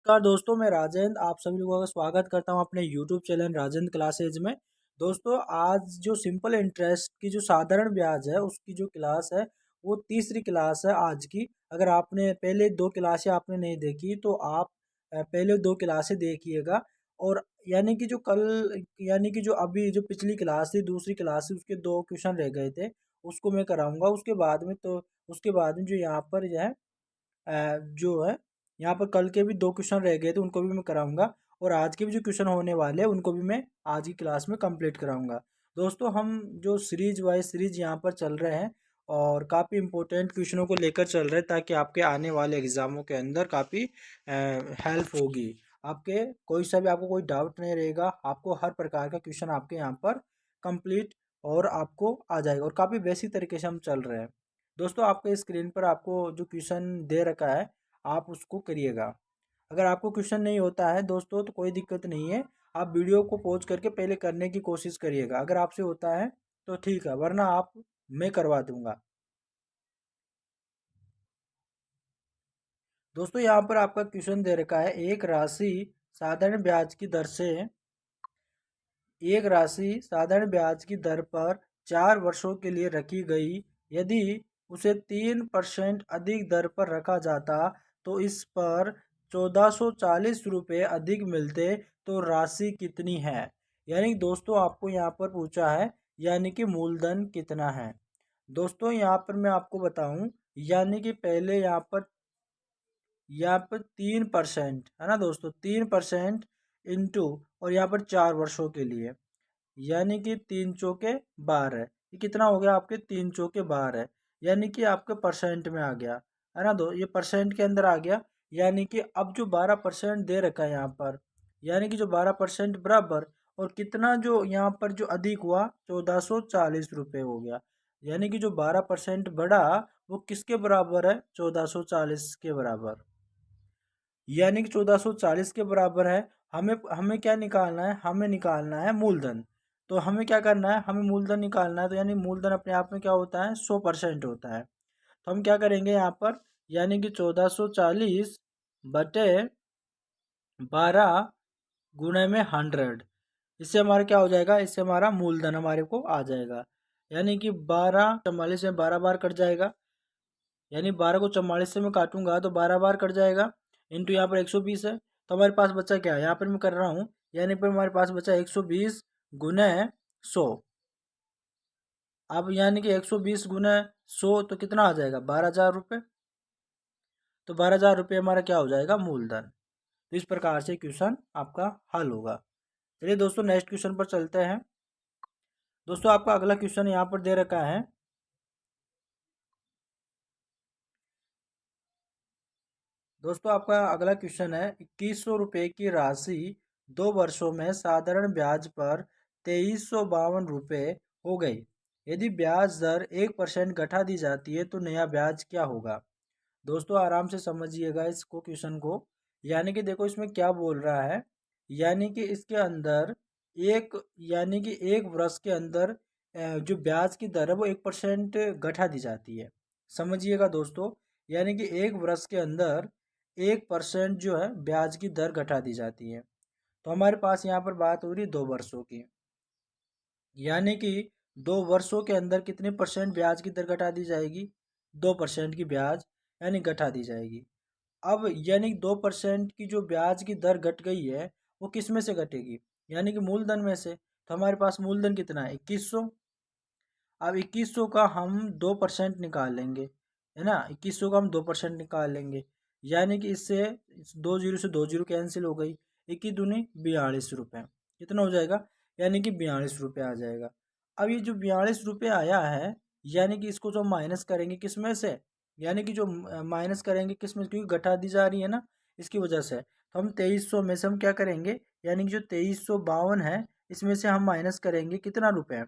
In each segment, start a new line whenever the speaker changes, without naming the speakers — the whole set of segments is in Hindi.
नमस्कार दोस्तों, मैं राजेंद्र आप सभी लोगों का स्वागत करता हूं अपने YouTube चैनल राजेंद्र क्लासेज में। दोस्तों, आज जो सिंपल इंटरेस्ट की जो साधारण ब्याज है उसकी जो क्लास है वो तीसरी क्लास है आज की। अगर आपने पहले दो क्लासें आपने नहीं देखी तो आप पहले दो क्लासें देखिएगा। और यानी कि जो अभी जो पिछली क्लास थी दूसरी क्लास थी उसके दो क्वेश्चन रह गए थे, उसको मैं कराऊंगा। उसके बाद में जो यहाँ पर जो है जो है यहाँ पर कल के भी दो क्वेश्चन रह गए थे उनको भी मैं कराऊंगा। और आज के भी जो क्वेश्चन होने वाले हैं उनको भी मैं आज की क्लास में कंप्लीट कराऊंगा। दोस्तों, हम जो सीरीज वाइज सीरीज यहाँ पर चल रहे हैं और काफ़ी इंपॉर्टेंट क्वेश्चनों को लेकर चल रहे हैं ताकि आपके आने वाले एग्जामों के अंदर काफ़ी हेल्प होगी। आपके कोई सा भी आपको कोई डाउट नहीं रहेगा, आपको हर प्रकार का क्वेश्चन आपके यहाँ पर कंप्लीट और आपको आ जाएगा और काफ़ी बेसिक तरीके से हम चल रहे हैं। दोस्तों, आपके स्क्रीन पर आपको जो क्वेश्चन दे रखा है आप उसको करिएगा। अगर आपको क्वेश्चन नहीं होता है दोस्तों तो कोई दिक्कत नहीं है, आप वीडियो को पॉज करके पहले करने की कोशिश करिएगा। अगर आपसे होता है तो ठीक है, वरना आप मैं करवा दूंगा। दोस्तों, यहाँ पर आपका क्वेश्चन दे रखा है साधारण ब्याज की दर से एक राशि साधारण ब्याज की दर पर 4 वर्षों के लिए रखी गई। यदि उसे 3% अधिक दर पर रखा जाता तो इस पर 1440 रुपये अधिक मिलते, तो राशि कितनी है। यानी कि दोस्तों आपको यहाँ पर पूछा है यानी कि मूलधन कितना है। दोस्तों, यहाँ पर मैं आपको बताऊं, यानी कि पहले यहाँ पर 3% है ना दोस्तों, 3% इंटू और यहाँ पर 4 वर्षों के लिए, यानी कि 3 चौके 12। ये कितना हो गया आपके 3 चौके 12, यानी कि आपके परसेंट में आ गया है ना। ये परसेंट के अंदर आ गया। यानी कि अब जो 12% दे रखा है यहाँ पर, यानी कि जो 12% बराबर और कितना जो यहाँ पर जो अधिक हुआ 1440 रुपये हो गया। यानी कि जो 12% बढ़ा वो किसके बराबर है, 1440 के बराबर। यानी कि 1440 के बराबर है। हमें हमें क्या निकालना है, हमें निकालना है मूलधन। तो हमें क्या करना है, हमें मूलधन निकालना है। तो यानी मूलधन अपने आप में क्या होता है, 100% होता है। तो हम क्या करेंगे यहाँ पर, यानी कि 1440/12 गुणे में 100। इससे हमारा क्या हो जाएगा, इससे हमारा मूलधन हमारे को आ जाएगा। यानी कि 12 44 में 12 बार कट जाएगा, यानी 12 को 44 से मैं काटूंगा तो 12 बार कट जाएगा। इंटू यहाँ पर 120 है, तो हमारे पास बचा क्या है, यहाँ पर मैं कर रहा हूँ, यानी पर हमारे पास बचा 120 गुने 100। अब यानी कि 120 गुने 100 तो कितना आ जाएगा, 12,000 रुपये। तो 12,000 रुपये हमारा क्या हो जाएगा, मूलधन। तो इस प्रकार से क्वेश्चन आपका हल होगा। चलिए दोस्तों, नेक्स्ट क्वेश्चन पर चलते हैं। दोस्तों, आपका अगला क्वेश्चन यहाँ पर दे रखा है। दोस्तों, आपका अगला क्वेश्चन है, 2100 रुपये की राशि 2 वर्षों में साधारण ब्याज पर 2352 रुपये हो गई। यदि ब्याज दर 1% घटा दी जाती है तो नया ब्याज क्या होगा। दोस्तों, आराम से समझिएगा इसको क्वेश्चन को। यानी कि देखो इसमें क्या बोल रहा है, यानी कि इसके अंदर एक यानी कि 1 वर्ष के अंदर जो ब्याज की दर है वो 1% घटा दी जाती है। समझिएगा दोस्तों, यानी कि 1 वर्ष के अंदर 1% जो है ब्याज की दर घटा दी जाती है। तो हमारे पास यहाँ पर बात हो रही है 2 वर्षों की, यानी कि 2 वर्षों के अंदर कितने परसेंट ब्याज की दर घटा दी जाएगी, 2% की ब्याज यानी घटा दी जाएगी। अब यानी 2% की जो ब्याज की दर घट गई है वो किस में से घटेगी, यानी कि मूलधन में से। तो हमारे पास मूलधन कितना है, 2100। अब 2100 का हम 2% निकाल लेंगे, है ना। 2100 का हम 2% निकाल लेंगे, यानी कि इससे 2 जीरो से 2 जीरो कैंसिल हो गई। 21 दूनी 42 रुपये, कितना हो जाएगा, यानी कि 42 रुपये आ जाएगा। अब ये जो 42 रुपये आया है, यानी कि इसको जो माइनस करेंगे किस में से, यानी कि जो माइनस करेंगे किस में, क्योंकि घटा दी जा रही है ना इसकी वजह से। तो हम 2300 में से हम क्या करेंगे, यानी कि जो 2352 है इसमें से हम माइनस करेंगे कितना रुपये,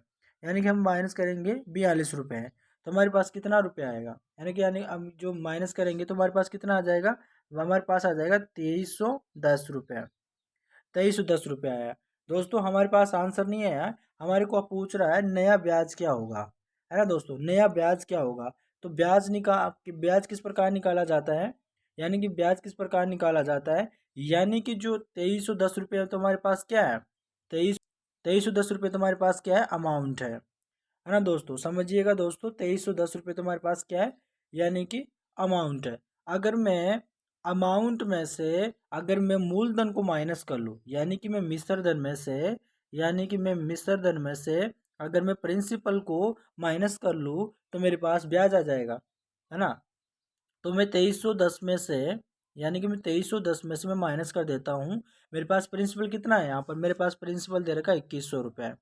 यानी कि हम माइनस करेंगे 42 रुपये है। तो हमारे पास कितना रुपये आएगा, यानी हम जो माइनस करेंगे तो हमारे पास कितना आ जाएगा, हमारे पास आ जाएगा 2310 रुपये। 2310 रुपये आया। दोस्तों, हमारे पास आंसर नहीं आया, हमारे को अब पूछ रहा है नया ब्याज क्या होगा, है ना दोस्तों, नया ब्याज क्या होगा। तो ब्याज किस प्रकार निकाला जाता है, यानी कि ब्याज किस प्रकार निकाला जाता है, यानी कि जो 2310 रुपये तुम्हारे पास क्या है, तेईस 2310 रुपये तुम्हारे पास क्या है, अमाउंट है ना दोस्तों। समझिएगा दोस्तों, 2310 रुपये तुम्हारे पास क्या है, यानी कि अमाउंट है। अगर मैं अमाउंट में से अगर मैं मूलधन को माइनस कर लूँ, यानी कि मैं मिश्र धन में से, यानी कि मैं मिश्र धन में से अगर मैं प्रिंसिपल को माइनस कर लूँ तो मेरे पास ब्याज आ जाएगा, है ना। तो मैं 2310 में से, यानी कि मैं 2310 में से मैं माइनस कर देता हूँ। मेरे पास प्रिंसिपल कितना है, यहाँ पर मेरे पास प्रिंसिपल दे रखा है 2100 रुपये।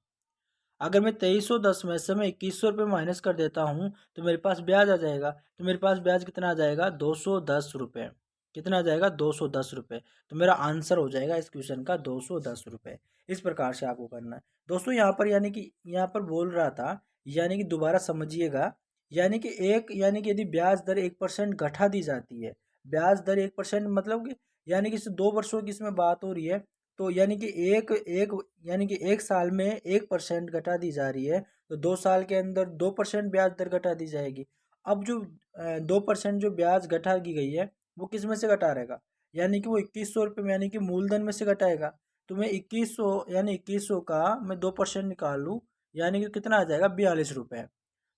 अगर मैं 2310 में से मैं 2100 रुपये माइनस कर देता हूँ तो मेरे पास ब्याज आ जाएगा। तो मेरे पास ब्याज कितना आ जाएगा, 210 रुपये। कितना आ जाएगा, 210 रुपये। तो मेरा आंसर हो जाएगा इस क्वेश्चन का 210 रुपये। इस प्रकार से आपको करना है दोस्तों। यहाँ पर यानी कि यहाँ पर बोल रहा था, यानी कि दोबारा समझिएगा, यानी कि यानी कि यदि ब्याज दर 1% घटा दी जाती है, ब्याज दर 1% मतलब कि यानी कि 2 वर्षों की इसमें बात हो रही है। तो यानी कि एक एक यानी कि 1 साल में 1% घटा दी जा रही है, तो 2 साल के अंदर 2% ब्याज दर घटा दी जाएगी। अब जो 2% जो ब्याज घटा की गई है वो किस में से घटा रहेगा, यानी कि वो 2100 रुपये में, यानी कि मूलधन में से घटाएगा। तो मैं 2100 यानी 2100 का मैं 2% निकाल लूँ, यानी कि कितना आ जाएगा, 42 रुपये।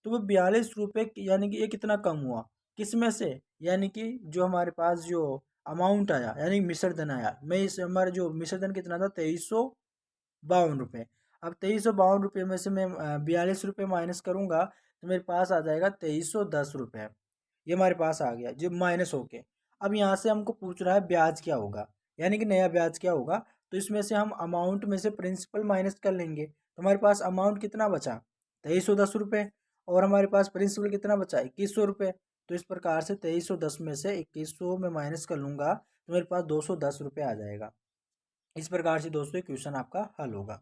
तो वो 42 रुपये यानी कि ये कितना कम हुआ, किस में से, यानी कि जो हमारे पास जो अमाउंट आया, यानी मिश्रधन आया। मैं इस हमारे जो मिश्रधन कितना था, 2352 रुपये। अब 2352 रुपये में से मैं 42 रुपये माइनस करूंगा तो मेरे पास आ जाएगा 2310 रुपये। ये हमारे पास आ गया जो माइनस होके। अब यहाँ से हमको पूछ रहा है ब्याज क्या होगा, यानी कि नया ब्याज क्या होगा। तो इसमें से हम अमाउंट में से प्रिंसिपल माइनस कर लेंगे, तो हमारे पास अमाउंट कितना बचा, 2310 रुपये। और हमारे पास प्रिंसिपल कितना बचा, 2100 रुपये। तो इस प्रकार से 2310 में से 2100 में माइनस कर लूंगा तो मेरे पास 210 रुपये आ जाएगा। इस प्रकार से दोस्तों क्वेश्चन आपका हल होगा।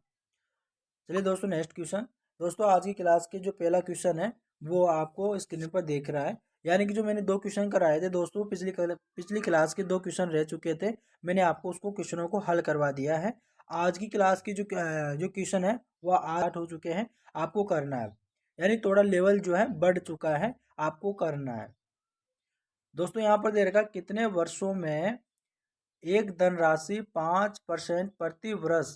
चलिए दोस्तों नेक्स्ट क्वेश्चन। दोस्तों आज की क्लास के जो पहला क्वेश्चन है वो आपको स्क्रीन पर देख रहा है, यानी कि जो मैंने 2 क्वेश्चन कराए थे दोस्तों, पिछली क्लास के 2 क्वेश्चन रह चुके थे। मैंने आपको उसको क्वेश्चनों को हल करवा दिया है। आज की क्लास की जो क्वेश्चन है वो आठ हो चुके हैं, आपको करना है, यानी थोड़ा लेवल जो है बढ़ चुका है, आपको करना है। दोस्तों यहाँ पर दे रखा कितने वर्षों में एक धनराशि 5% प्रति वर्ष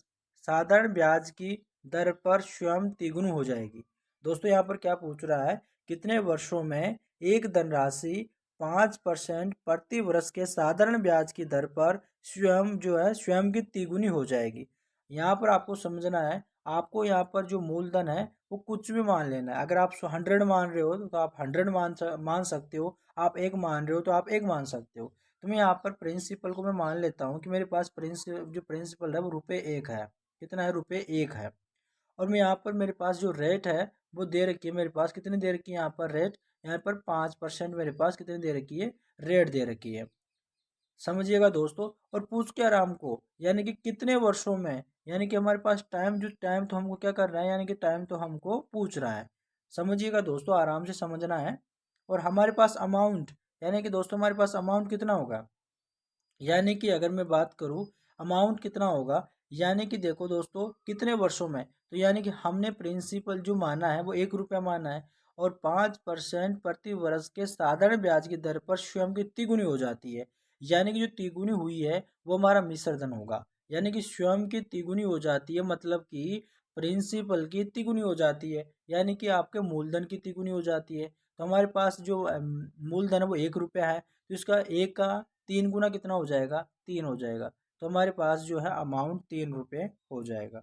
साधारण ब्याज की दर पर स्वयं तिगुनी हो जाएगी। दोस्तों यहाँ पर क्या पूछ रहा है, कितने वर्षों में एक धनराशि 5% प्रति वर्ष के साधारण ब्याज की दर पर स्वयं जो है स्वयं की तिगुनी हो जाएगी। यहाँ पर आपको समझना है, आपको यहाँ पर जो मूलधन है वो कुछ भी मान लेना है। अगर आप 100 मान रहे हो तो आप 100 मान सकते हो, आप 1 मान रहे हो तो आप 1 मान सकते हो। तो मैं यहाँ पर प्रिंसिपल को मैं मान लेता हूँ कि मेरे पास जो प्रिंसिपल है वो ₹1 है। कितना है, ₹1 है। और मैं यहाँ पर मेरे पास जो रेट है वो दे रखी है, मेरे पास कितनी दे रखी है यहाँ पर रेट, यहाँ पर 5% मेरे पास कितनी दे रखी है, रेट दे रखी है। समझिएगा दोस्तों। और पूछ क्या रहा हमको, यानी कि कितने वर्षों में, यानी कि हमारे पास टाइम तो हमको क्या कर रहा है, यानी कि टाइम तो हमको पूछ रहा है। समझिएगा दोस्तों, आराम से समझना है। और हमारे पास अमाउंट, यानी कि दोस्तों हमारे पास अमाउंट कितना होगा, यानी कि अगर मैं बात करूं अमाउंट कितना होगा, यानी कि देखो दोस्तों कितने वर्षों में, तो यानी कि हमने प्रिंसिपल जो माना है वो 1 रुपया माना है। और 5% प्रति वर्ष के साधारण ब्याज की दर पर स्वयं की तिगुनी हो जाती है, यानी कि जो तिगुनी हुई है वो हमारा मिश्रधन होगा। यानी कि स्वयं की तिगुनी हो जाती है, मतलब कि प्रिंसिपल की तिगुनी हो जाती है, यानी कि आपके मूलधन की तिगुनी हो जाती है। तो हमारे पास जो मूलधन है वो 1 रुपया है, तो इसका एक का 3 गुना कितना हो जाएगा, 3 हो जाएगा। तो हमारे पास जो है अमाउंट 3 रुपये हो जाएगा।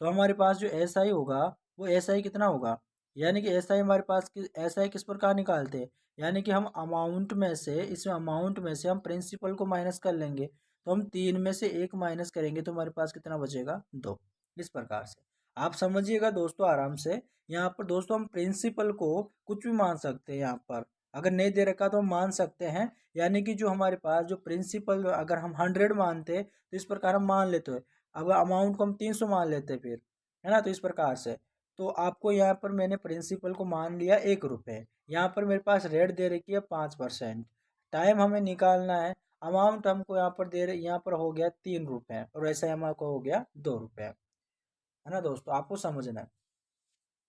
तो हमारे पास जो एस आई होगा वो एस आई कितना होगा, यानी कि एस आई हमारे पास एस आई किस प्रकार निकालते हैं, यानी कि हम अमाउंट में से, इस अमाउंट में से हम प्रिंसिपल को माइनस कर लेंगे। तो हम 3 में से 1 माइनस करेंगे तो हमारे पास कितना बचेगा, 2। इस प्रकार से आप समझिएगा दोस्तों आराम से। यहाँ पर दोस्तों हम प्रिंसिपल को कुछ भी मान सकते हैं, यहाँ पर अगर नहीं दे रखा तो हम मान सकते हैं। यानी कि जो हमारे पास जो प्रिंसिपल अगर हम 100 मानते तो इस प्रकार हम मान लेते हैं। अब अमाउंट को हम 300 मान लेते फिर, है ना। तो इस प्रकार से तो आपको यहाँ पर मैंने प्रिंसिपल को मान लिया 1 रुपये। यहाँ पर मेरे पास रेट दे रखी है 5%। टाइम हमें निकालना है, अमाउंट हमको यहाँ पर दे रहे, यहाँ पर हो गया 3 रुपये और ऐसा हमको हो गया 2 रुपये, है ना दोस्तों। आपको समझना है,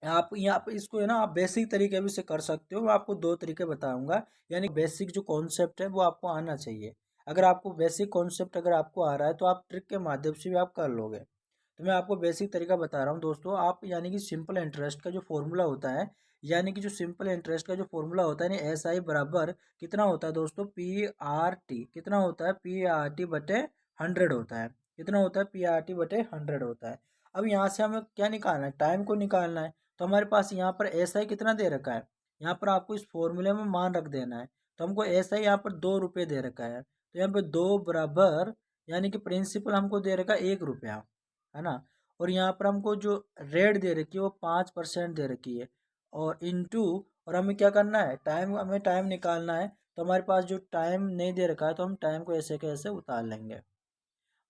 आप यहाँ पर इसको है ना आप बेसिक तरीके भी से कर सकते हो। मैं आपको 2 तरीके बताऊंगा, यानी बेसिक जो कॉन्सेप्ट है वो आपको आना चाहिए। अगर आपको बेसिक कॉन्सेप्ट अगर आपको आ रहा है तो आप ट्रिक के माध्यम से भी आप कर लोगे। तो मैं आपको बेसिक तरीका बता रहा हूँ दोस्तों। आप यानी कि सिंपल इंटरेस्ट का जो फॉर्मूला होता है, यानी कि जो सिंपल इंटरेस्ट का जो फॉर्मूला होता है ना, एस आई बराबर कितना होता है दोस्तों, पी आर टी। कितना होता है, पी आर टी बटे 100 होता है। कितना होता है, पी आर टी बटे 100 होता है। अब यहाँ से हमें क्या निकालना है, टाइम को निकालना है। तो हमारे पास यहाँ पर एस आई कितना दे रखा है, यहाँ पर आपको इस फॉर्मूले में मान रख देना है। तो हमको एस आई यहाँ पर 2 रुपये दे रखा है, तो यहाँ पर 2 बराबर, यानी कि प्रिंसिपल हमको दे रखा है 1 रुपया, है ना। और यहाँ पर हमको जो रेट दे रखी है वो 5% दे रखी है, और इनटू, और हमें क्या करना है, टाइम, हमें टाइम निकालना है। तो हमारे पास जो टाइम नहीं दे रखा है तो हम टाइम को ऐसे कैसे उतार लेंगे,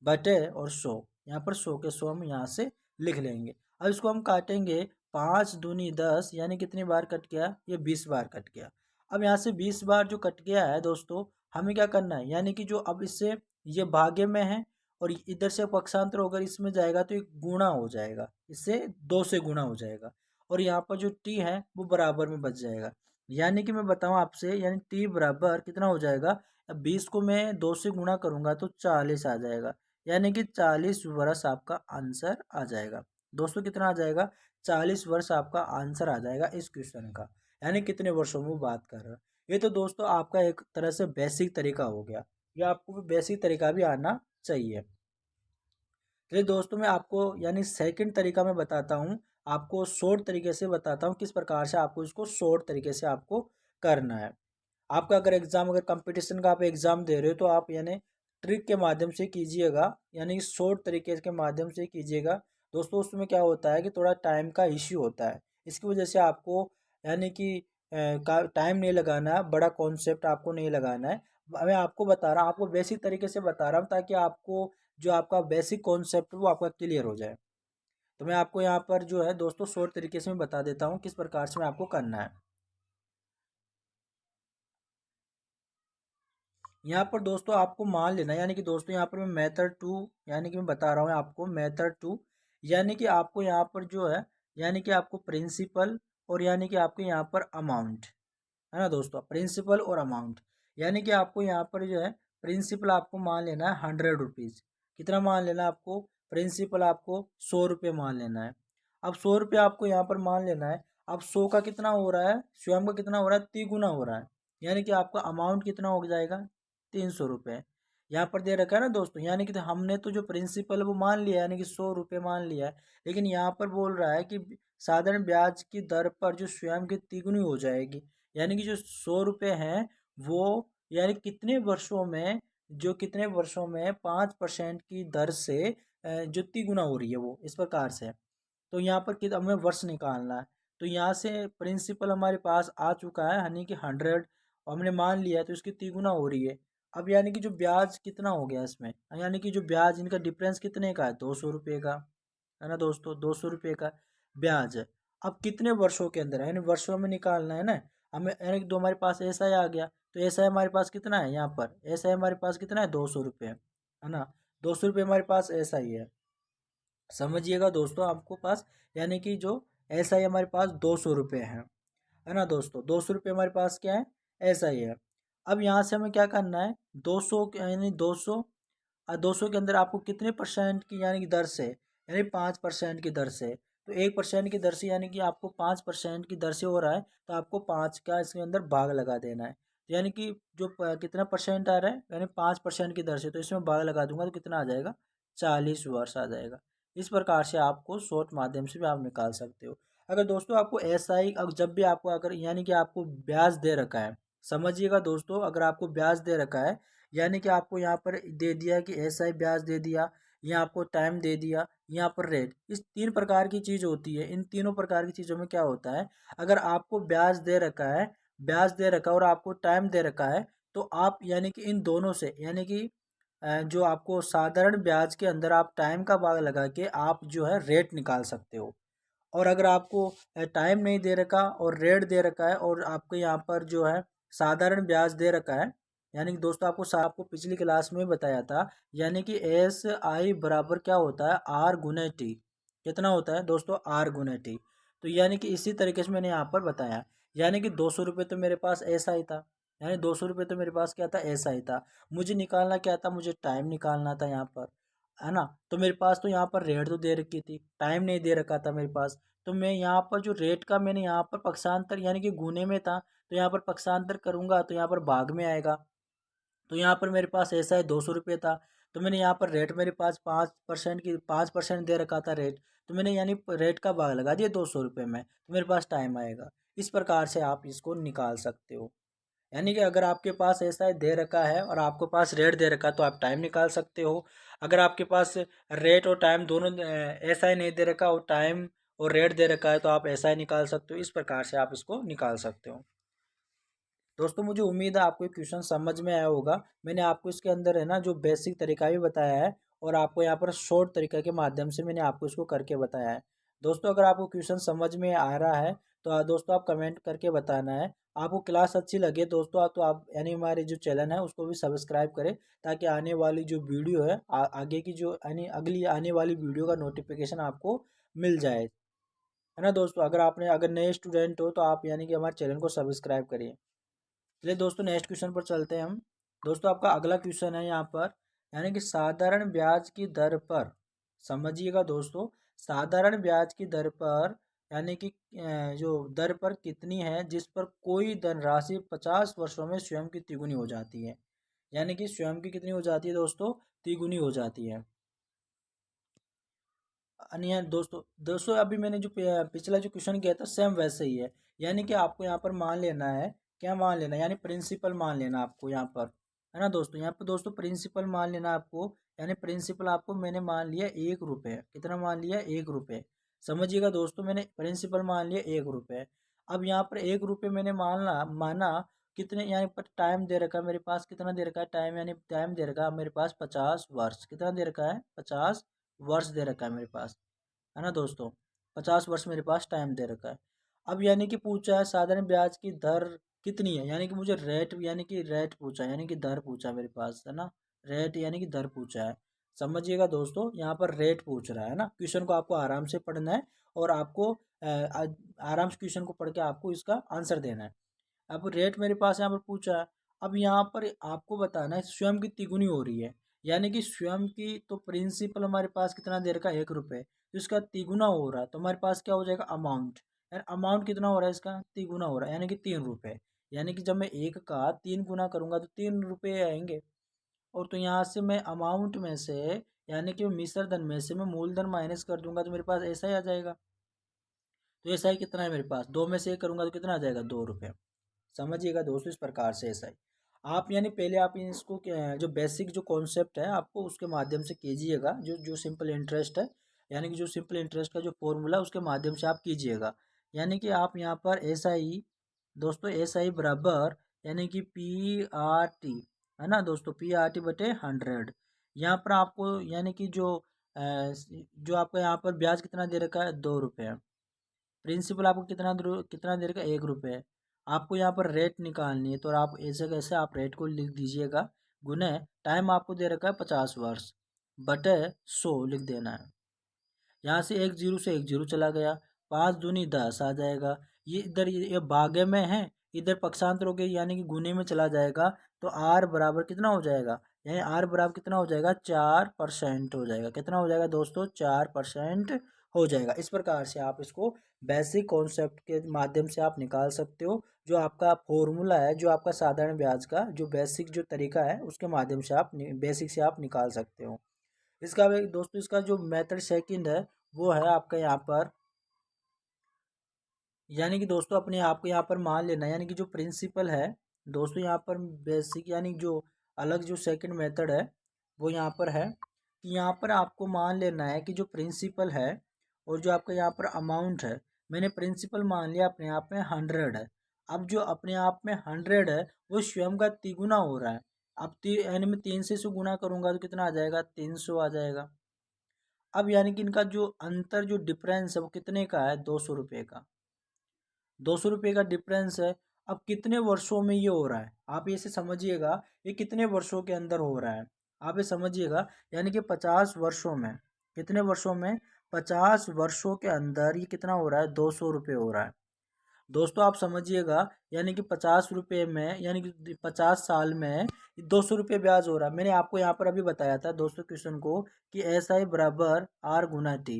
बटे और 100, यहाँ पर 100 के 100 हम यहाँ से लिख लेंगे। अब इसको हम काटेंगे, 5 दूनी 10, यानी कितनी बार कट गया, ये 20 बार कट गया। अब यहाँ से 20 बार जो कट गया है दोस्तों, हमें क्या करना है, यानी कि जो अब इससे ये भागे में है और इधर से पक्षांतर होकर इसमें जाएगा तो ये गुणा हो जाएगा, इससे 2 से गुणा हो जाएगा, और यहाँ पर जो टी है वो बराबर में बच जाएगा। यानी कि मैं बताऊँ आपसे, यानी टी बराबर कितना हो जाएगा, अब 20 को मैं 2 से गुणा करूंगा तो 40 आ जाएगा, यानी कि 40 वर्ष आपका आंसर आ जाएगा। दोस्तों कितना आ जाएगा, 40 वर्ष आपका आंसर आ जाएगा इस क्वेश्चन का। यानी कितने वर्षों में वो बात कर रहा है। ये तो दोस्तों आपका एक तरह से बेसिक तरीका हो गया, या आपको भी बेसिक तरीका भी आना चाहिए। चलिए दोस्तों, मैं आपको यानी सेकंड तरीका मैं बताता हूँ, आपको शॉर्ट तरीके से बताता हूँ किस प्रकार से आपको इसको शॉर्ट तरीके से आपको करना है। आपका अगर एग्जाम, अगर कंपटीशन का आप एग्जाम दे रहे हो तो आप यानी ट्रिक के माध्यम से कीजिएगा, यानी शॉर्ट तरीके के माध्यम से कीजिएगा। दोस्तों उसमें क्या होता है कि थोड़ा टाइम का इश्यू होता है, इसकी वजह से आपको यानी कि टाइम नहीं लगाना है, बड़ा कॉन्सेप्ट आपको नहीं लगाना है। मैं आपको बता रहा हूँ, आपको बेसिक तरीके से बता रहा हूँ ताकि आपको जो आपका बेसिक कॉन्सेप्ट वो आपका क्लियर हो जाए। तो मैं आपको यहाँ पर जो है दोस्तों शॉर्ट तरीके से मैं बता देता हूँ किस प्रकार से मैं आपको करना है। यहाँ पर दोस्तों आपको मान लेना, यानी कि दोस्तों यहाँ पर मैं मेथड टू, यानी कि मैं बता रहा हूँ आपको मेथड टू, यानी कि आपको यहाँ पर जो है, यानी कि आपको प्रिंसिपल और यानी कि आपके यहाँ पर अमाउंट, है ना दोस्तों, प्रिंसिपल और अमाउंट, यानी कि आपको यहाँ पर जो है प्रिंसिपल आपको मान लेना है 100 रुपीज़। कितना मान लेना है आपको, प्रिंसिपल आपको 100 रुपये मान लेना है। अब 100 रुपये आपको यहाँ पर मान लेना है। अब 100 का कितना हो रहा है, स्वयं का कितना हो रहा है, 3 गुना हो रहा है, यानी कि आपका अमाउंट कितना हो जाएगा, 300 रुपये। यहाँ पर दे रखा है ना दोस्तों, यानी कि हमने तो जो प्रिंसिपल वो मान लिया, यानी कि 100 रुपये मान लिया है, लेकिन यहाँ पर बोल रहा है कि साधारण ब्याज की दर पर जो स्वयं की तिगुनी हो जाएगी, यानी कि जो 100 रुपये हैं वो, यानी कितने वर्षों में, जो कितने वर्षों में 5% की दर से जो तिगुना हो रही है वो इस प्रकार से। तो यहाँ पर कि हमें वर्ष निकालना है। तो यहाँ से प्रिंसिपल हमारे पास आ चुका है, यानी कि 100, और हमने मान लिया है तो इसकी तिगुना हो रही है। अब यानी कि जो ब्याज कितना हो गया इसमें, यानी कि जो ब्याज इनका डिफरेंस कितने का है, 200 रुपये का, है ना दोस्तों, 200 रुपये का ब्याज है। अब कितने वर्षों के अंदर है, यानी वर्षों में निकालना है ना हमें, यानी कि दो हमारे पास ऐसा ही आ गया। तो ऐसा हमारे पास कितना है, यहाँ पर ऐसा हमारे पास कितना है, 200 रुपये, है ना। 200 रुपये हमारे पास ऐसा ही है, समझिएगा दोस्तों आपको पास, यानी कि जो ऐसा ही हमारे पास 200 रुपये है ना दोस्तों, 200 रुपये हमारे पास क्या है, ऐसा ही है। अब यहाँ से हमें क्या करना है, 200 यानी 200, और 200 के अंदर आपको कितने परसेंट की यानी कि दर से, यानी 5% की दर से, तो 1% की दर से, यानी कि आपको 5% की दर से हो रहा है, तो आपको 5 का इसके अंदर भाग लगा देना है। तो यानी कि जो कितना परसेंट आ रहा है, यानी 5% की दर से, तो इसमें भाग लगा दूंगा तो कितना आ जाएगा, 40 वर्ष आ जाएगा। इस प्रकार से आपको शॉर्ट माध्यम से भी आप निकाल सकते हो। अगर दोस्तों आपको ऐसा ही, अब जब भी आपको अगर यानी कि आपको ब्याज दे रखा है, समझिएगा दोस्तों, अगर आपको ब्याज दे रखा है, यानी कि आपको यहाँ पर दे दिया कि ऐसा ही ब्याज दे दिया, यहाँ आपको टाइम दे दिया, यहाँ पर रेट, इस 3 प्रकार की चीज़ होती है। इन तीनों प्रकार की चीज़ों में क्या होता है, अगर आपको ब्याज दे रखा है, ब्याज दे रखा है और आपको टाइम दे रखा है, तो आप यानी कि इन दोनों से, यानी कि जो आपको साधारण ब्याज के अंदर आप टाइम का भाग लगा के आप जो है रेट निकाल सकते हो। और अगर आपको टाइम नहीं दे रखा और रेट दे रखा है और आपको यहाँ पर जो है साधारण ब्याज दे रखा है, यानी कि दोस्तों आपको पिछली क्लास में बताया था, यानी कि एस आई बराबर क्या होता है, आर गुने टी। कितना होता है दोस्तों, आर गुने टी। तो यानी कि इसी तरीके से मैंने यहाँ पर बताया, यानी कि 200 रुपये तो मेरे पास ऐसा ही था, यानी 200 रुपये तो मेरे पास क्या था, ऐसा ही था। मुझे निकालना क्या था, मुझे टाइम निकालना था यहाँ पर, है ना। तो मेरे पास तो यहाँ पर रेट तो दे रखी थी, टाइम नहीं दे रखा था मेरे पास। तो मैं यहाँ पर जो रेट का मैंने यहाँ पर पक्षांतर यानी कि गुने में था, तो यहाँ पर पक्षांतर करूंगा तो यहाँ पर भाग में आएगा। तो यहाँ पर मेरे पास ऐसा है 200 रुपये था, तो मैंने यहाँ पर रेट मेरे पास 5% की 5% दे रखा था रेट, तो मैंने यानी रेट का भाग लगा दिया 200 रुपये में, तो मेरे पास टाइम आएगा। इस प्रकार से आप इसको निकाल सकते हो। यानी कि अगर आपके पास ऐसा है दे रखा है और आपके पास रेट दे रखा है तो आप टाइम निकाल सकते हो। अगर आपके पास रेट और टाइम दोनों ऐसा ही नहीं दे रखा और टाइम और रेट दे रखा है तो आप ऐसा ही निकाल सकते हो। इस प्रकार से आप इसको निकाल सकते हो। दोस्तों मुझे उम्मीद है आपको ये क्वेश्चन समझ में आया होगा। मैंने आपको इसके अंदर है ना जो बेसिक तरीका भी बताया है, और आपको यहाँ पर शॉर्ट तरीका के माध्यम से मैंने आपको इसको करके बताया है। दोस्तों अगर आपको क्वेश्चन समझ में आ रहा है तो दोस्तों आप कमेंट करके बताना है। आपको क्लास अच्छी लगे दोस्तों तो आप यानी हमारे जो चैनल है उसको भी सब्सक्राइब करें, ताकि आने वाली जो वीडियो है आगे की जो यानी अगली आने वाली वीडियो का नोटिफिकेशन आपको मिल जाए, है ना। दोस्तों अगर नए स्टूडेंट हो तो आप यानी कि हमारे चैनल को सब्सक्राइब करिए। चलिए दोस्तों नेक्स्ट क्वेश्चन पर चलते हैं हम। दोस्तों आपका अगला क्वेश्चन है यहाँ पर, यानी कि साधारण ब्याज की दर पर, समझिएगा दोस्तों, साधारण ब्याज की दर पर यानी कि जो दर पर कितनी है जिस पर कोई धनराशि 50 वर्षों में स्वयं की तिगुनी हो जाती है। यानी कि स्वयं की कितनी हो जाती है दोस्तों, तिगुनी हो जाती है। अन्य दोस्तों दोस्तों अभी मैंने जो पिछला जो क्वेश्चन किया था सेम वैसे ही है। यानी कि आपको यहाँ पर मान लेना है, क्या मान लेना है, यानी प्रिंसिपल मान लेना आपको यहाँ पर, है ना दोस्तों। यहाँ पर दोस्तों प्रिंसिपल मान लेना आपको, यानी प्रिंसिपल आपको मैंने मान लिया 1 रुपये। कितना मान लिया, 1 रुपये। समझिएगा दोस्तों मैंने प्रिंसिपल मान लिया 1 रुपये। अब यहाँ पर 1 रुपये मैंने माना कितने, यानी पर टाइम दे रखा है मेरे पास, कितना दे रखा है टाइम, यानी टाइम दे रखा है मेरे पास 50 वर्ष। कितना दे रखा है, 50 वर्ष दे रखा है मेरे पास, है ना दोस्तों। 50 वर्ष मेरे पास टाइम दे रखा है। अब यानी कि पूछा है साधारण ब्याज की दर कितनी है, यानी कि मुझे रेट यानी कि रेट पूछा है, यानी कि दर पूछा है मेरे पास, है ना। रेट यानी कि दर पूछा है। समझिएगा दोस्तों यहाँ पर रेट पूछ रहा है ना। क्वेश्चन को आपको आराम से पढ़ना है और आपको आराम से क्वेश्चन को पढ़ के आपको इसका आंसर देना है। अब रेट मेरे पास यहाँ पर पूछा है। अब यहाँ पर आपको बताना है स्वयं की तिगुनी हो रही है, यानी कि स्वयं की, तो प्रिंसिपल हमारे पास कितना दे रखा है, 1 रुपये, तो इसका तिगुना हो रहा है तो हमारे पास क्या हो जाएगा, अमाउंट। यार अमाउंट कितना हो रहा है, इसका तिगुना हो रहा है, यानी कि 3 रुपये। यानी कि जब मैं एक का 3 गुना करूंगा तो 3 रुपये आएंगे। और तो यहाँ से मैं अमाउंट में से यानी कि मिश्र धन में से मैं मूलधन माइनस कर दूंगा तो मेरे पास ऐसा ही आ जाएगा। तो ऐसा ही कितना है मेरे पास, 2 में से 1 करूंगा तो कितना आ जाएगा, 2 रुपये। समझिएगा दोस्तों इस प्रकार से ऐसा ही आप यानी पहले आप इसको जो बेसिक जो कॉन्सेप्ट है आपको उसके माध्यम से कीजिएगा, जो जो सिंपल इंटरेस्ट है, यानी कि जो सिंपल इंटरेस्ट का जो फॉर्मूला है उसके माध्यम से आप कीजिएगा। यानी कि आप यहाँ पर ऐसा ही दोस्तों, ऐसा ही बराबर, यानी कि PRT, है ना दोस्तों, PRT/100। यहाँ पर आपको यानी कि जो आपका यहाँ पर ब्याज कितना दे रखा है, 2 रुपये। प्रिंसिपल आपको कितना दे रखा है, 1 रुपये। आपको यहाँ पर रेट निकालनी है तो आप ऐसे कैसे आप रेट को लिख दीजिएगा, गुने टाइम आपको दे रखा है 50 वर्ष, बटे 100 लिख देना है। यहाँ से एक जीरो से एक जीरो चला गया, 5 दूनी 10 आ जाएगा। ये इधर ये भागे में है, इधर पक्षांतर हो गया यानी कि गुने में चला जाएगा। तो आर बराबर कितना हो जाएगा, यानी आर बराबर कितना हो जाएगा, 4% हो जाएगा। कितना हो जाएगा दोस्तों, 4% हो जाएगा। इस प्रकार से आप इसको बेसिक कॉन्सेप्ट के माध्यम से आप निकाल सकते हो। जो आपका फॉर्मूला है, जो आपका साधारण ब्याज का जो बेसिक जो तरीका है उसके माध्यम से आप बेसिक से आप निकाल सकते हो। इसका भी दोस्तों इसका जो मेथड सेकंड है वो है आपका यहाँ पर, यानी कि दोस्तों अपने आप को यहाँ पर मान लेना, यानी कि जो प्रिंसिपल है दोस्तों यहाँ पर बेसिक, यानी जो अलग जो सेकंड मेथड है वो यहाँ पर है कि यहाँ पर आपको मान लेना है कि जो प्रिंसिपल है और जो आपका यहाँ पर अमाउंट है, मैंने प्रिंसिपल मान लिया अपने आप में 100 है। अब जो अपने आप में 100 है वो स्वयं का तिगुना हो रहा है। अब यानी मैं 3 से गुना करूंगा तो कितना आ जाएगा, 300 आ जाएगा। अब यानी कि इनका जो अंतर जो डिफरेंस है वो कितने का है, 200 रुपये का। 200 रुपये का डिफरेंस है। अब कितने वर्षों में ये हो रहा है, आप इसे समझिएगा, ये कितने वर्षों के अंदर हो रहा है, आप ये समझिएगा। यानी कि 50 वर्षों में, कितने वर्षों में, 50 वर्षों के अंदर ये कितना हो रहा है, 200 रुपये हो रहा है। दोस्तों आप समझिएगा, यानी कि 50 रुपये में, यानी कि 50 साल में 200 रुपये ब्याज हो रहा है। मैंने आपको यहाँ पर अभी बताया था दोस्तों क्वेश्चन को कि एस आई बराबर आर गुना टी,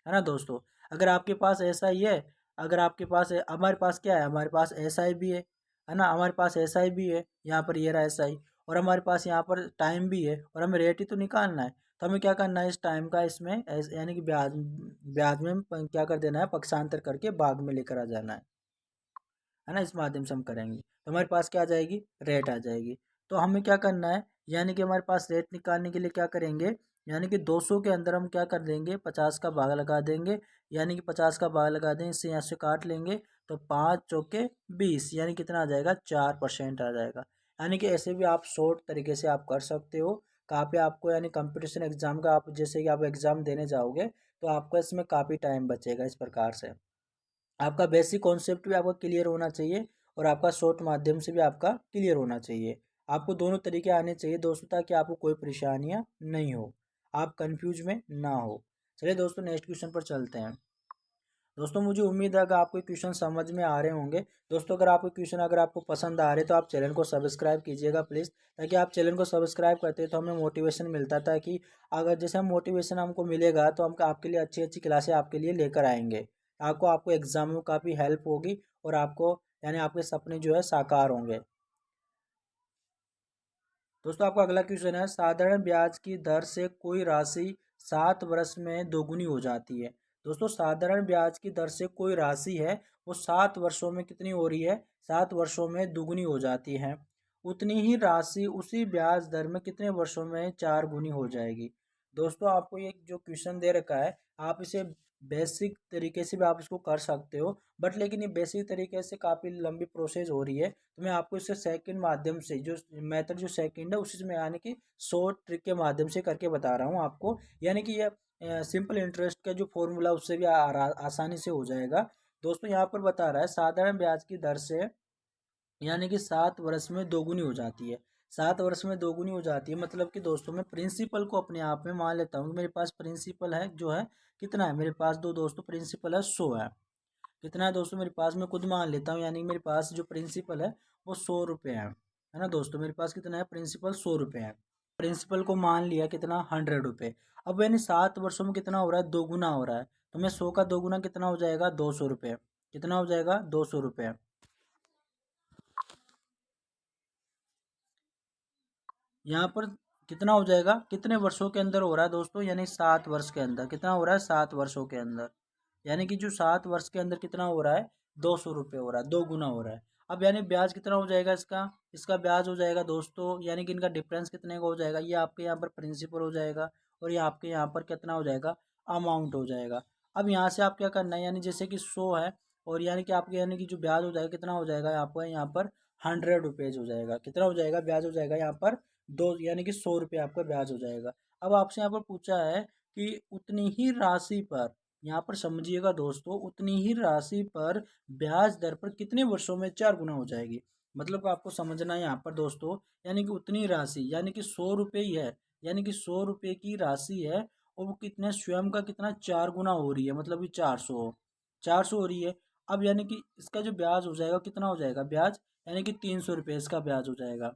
है ना दोस्तों। अगर आपके पास एस आई है, अगर आपके पास हमारे पास क्या है, हमारे पास एस आई भी है ना, हमारे पास एस आई भी है, यहाँ पर ये रहा एस आई, और हमारे पास यहाँ पर टाइम भी है, और हमें रेट ही तो निकालना है। तो हमें क्या करना है, इस टाइम का इसमें यानी कि ब्याज ब्याज में क्या कर देना है, पक्षांतर करके भाग में लेकर आ जाना है ना। इस माध्यम से हम करेंगे तो हमारे पास क्या आ जाएगी, रेट आ जाएगी। तो हमें क्या करना है, यानी कि हमारे पास रेट निकालने के लिए क्या करेंगे, यानी कि 200 के अंदर हम क्या कर देंगे, 50 का भाग लगा देंगे, यानी कि 50 का भाग लगा देंगे, इससे यहाँ से काट लेंगे, तो 5 चौके 20, यानी कितना आ जाएगा, 4% आ जाएगा। यानी कि ऐसे भी आप शॉर्ट तरीके से आप कर सकते हो। कहाँ पे आपको, यानी कंपटीशन एग्जाम का आप जैसे कि आप एग्जाम देने जाओगे तो आपको इसमें काफ़ी टाइम बचेगा। इस प्रकार से आपका बेसिक कॉन्सेप्ट भी आपका क्लियर होना चाहिए, और आपका शॉर्ट माध्यम से भी आपका क्लियर होना चाहिए। आपको दोनों तरीके आने चाहिए दोस्तों, ताकि आपको कोई परेशानियां नहीं हो, आप कंफ्यूज में ना हो। चलिए दोस्तों नेक्स्ट क्वेश्चन पर चलते हैं। दोस्तों मुझे उम्मीद है कि आपको क्वेश्चन समझ में आ रहे होंगे। दोस्तों अगर आपको क्वेश्चन अगर आपको पसंद आ रहे तो आप चैनल को सब्सक्राइब कीजिएगा प्लीज़, ताकि आप चैनल को सब्सक्राइब करते हैं तो हमें मोटिवेशन मिलता था कि अगर जैसे हम मोटिवेशन हमको मिलेगा तो हम आपके लिए अच्छी अच्छी क्लासें आपके लिए लेकर आएंगे। आपको आपको एग्जाम में काफ़ी हेल्प होगी, और आपको यानी आपके सपने जो है साकार होंगे। दोस्तों आपका अगला क्वेश्चन है, साधारण ब्याज की दर से कोई राशि 7 वर्ष में दोगुनी हो जाती है। दोस्तों साधारण ब्याज की दर से कोई राशि है वो 7 वर्षों में कितनी हो रही है, 7 वर्षों में दुगुनी हो जाती है। उतनी ही राशि उसी ब्याज दर में कितने वर्षों में 4 गुनी हो जाएगी। दोस्तों आपको ये जो क्वेश्चन दे रखा है, आप इसे बेसिक तरीके से भी आप इसको कर सकते हो, बट लेकिन ये बेसिक तरीके से काफ़ी लंबी प्रोसेस हो रही है, तो मैं आपको इससे सेकंड माध्यम से जो मेथड जो सेकंड है उसी में यानी कि शॉर्ट ट्रिक के माध्यम से करके बता रहा हूँ आपको। यानी कि ये सिंपल इंटरेस्ट का जो फॉर्मूला उससे भी आसानी से हो जाएगा। दोस्तों यहाँ पर बता रहा है, साधारण ब्याज की दर से यानी कि 7 वर्ष में दोगुनी हो जाती है। 7 वर्ष में दोगुनी हो जाती है मतलब कि दोस्तों मैं प्रिंसिपल को अपने आप में मान लेता हूँ कि मेरे पास प्रिंसिपल है जो है कितना है, मेरे पास दो दोस्तों प्रिंसिपल है 100 है। कितना है दोस्तों मेरे पास, मैं खुद मान लेता हूँ, यानी कि मेरे पास जो प्रिंसिपल है वो 100 रुपये है ना दोस्तों। मेरे पास कितना है, प्रिंसिपल 100 रुपये है। प्रिंसिपल को मान लिया कितना, 100 रुपये। अब यानी 7 वर्षों में कितना हो रहा है, दोगुना हो रहा है। तो मैं 100 का दोगुना कितना हो जाएगा, 200 रुपये। कितना हो जाएगा, 200 रुपये। यहाँ पर कितना हो जाएगा, कितने वर्षों के अंदर हो रहा है दोस्तों, यानी 7 वर्ष के अंदर कितना हो रहा है, 7 वर्षों के अंदर। यानी कि जो 7 वर्ष के अंदर कितना हो रहा है, 200 रुपये हो रहा है, 2 गुना हो रहा है। अब यानी ब्याज कितना हो जाएगा इसका, इसका ब्याज हो जाएगा दोस्तों, यानी कि इनका डिफरेंस कितने का हो जाएगा, ये आपके यहाँ पर प्रिंसिपल हो जाएगा, और ये आपके यहाँ पर कितना हो जाएगा, अमाउंट हो जाएगा। अब यहाँ से आप क्या करना है, यानी जैसे कि 100 है, और यानी कि आपके यानी कि जो ब्याज हो जाएगा कितना हो जाएगा, आपको यहाँ पर 100 रुपीज़ हो जाएगा। कितना हो जाएगा, ब्याज हो जाएगा यहाँ पर दो, यानी कि 100 रुपये आपका ब्याज हो जाएगा। अब आपसे यहाँ पर पूछा है कि उतनी ही राशि पर, यहाँ पर समझिएगा दोस्तों, उतनी ही राशि पर ब्याज दर पर कितने वर्षों में 4 गुना हो जाएगी। मतलब आपको समझना है यहाँ पर दोस्तों, यानी कि उतनी राशि, यानी कि 100 रुपये ही है, यानी कि 100 रुपये की राशि है, और वो कितने स्वयं का कितना 4 गुना हो रही है, मतलब कि 400, 400 हो रही है। अब यानी कि इसका जो ब्याज हो जाएगा कितना हो जाएगा ब्याज, यानी कि 300 रुपये इसका ब्याज हो जाएगा।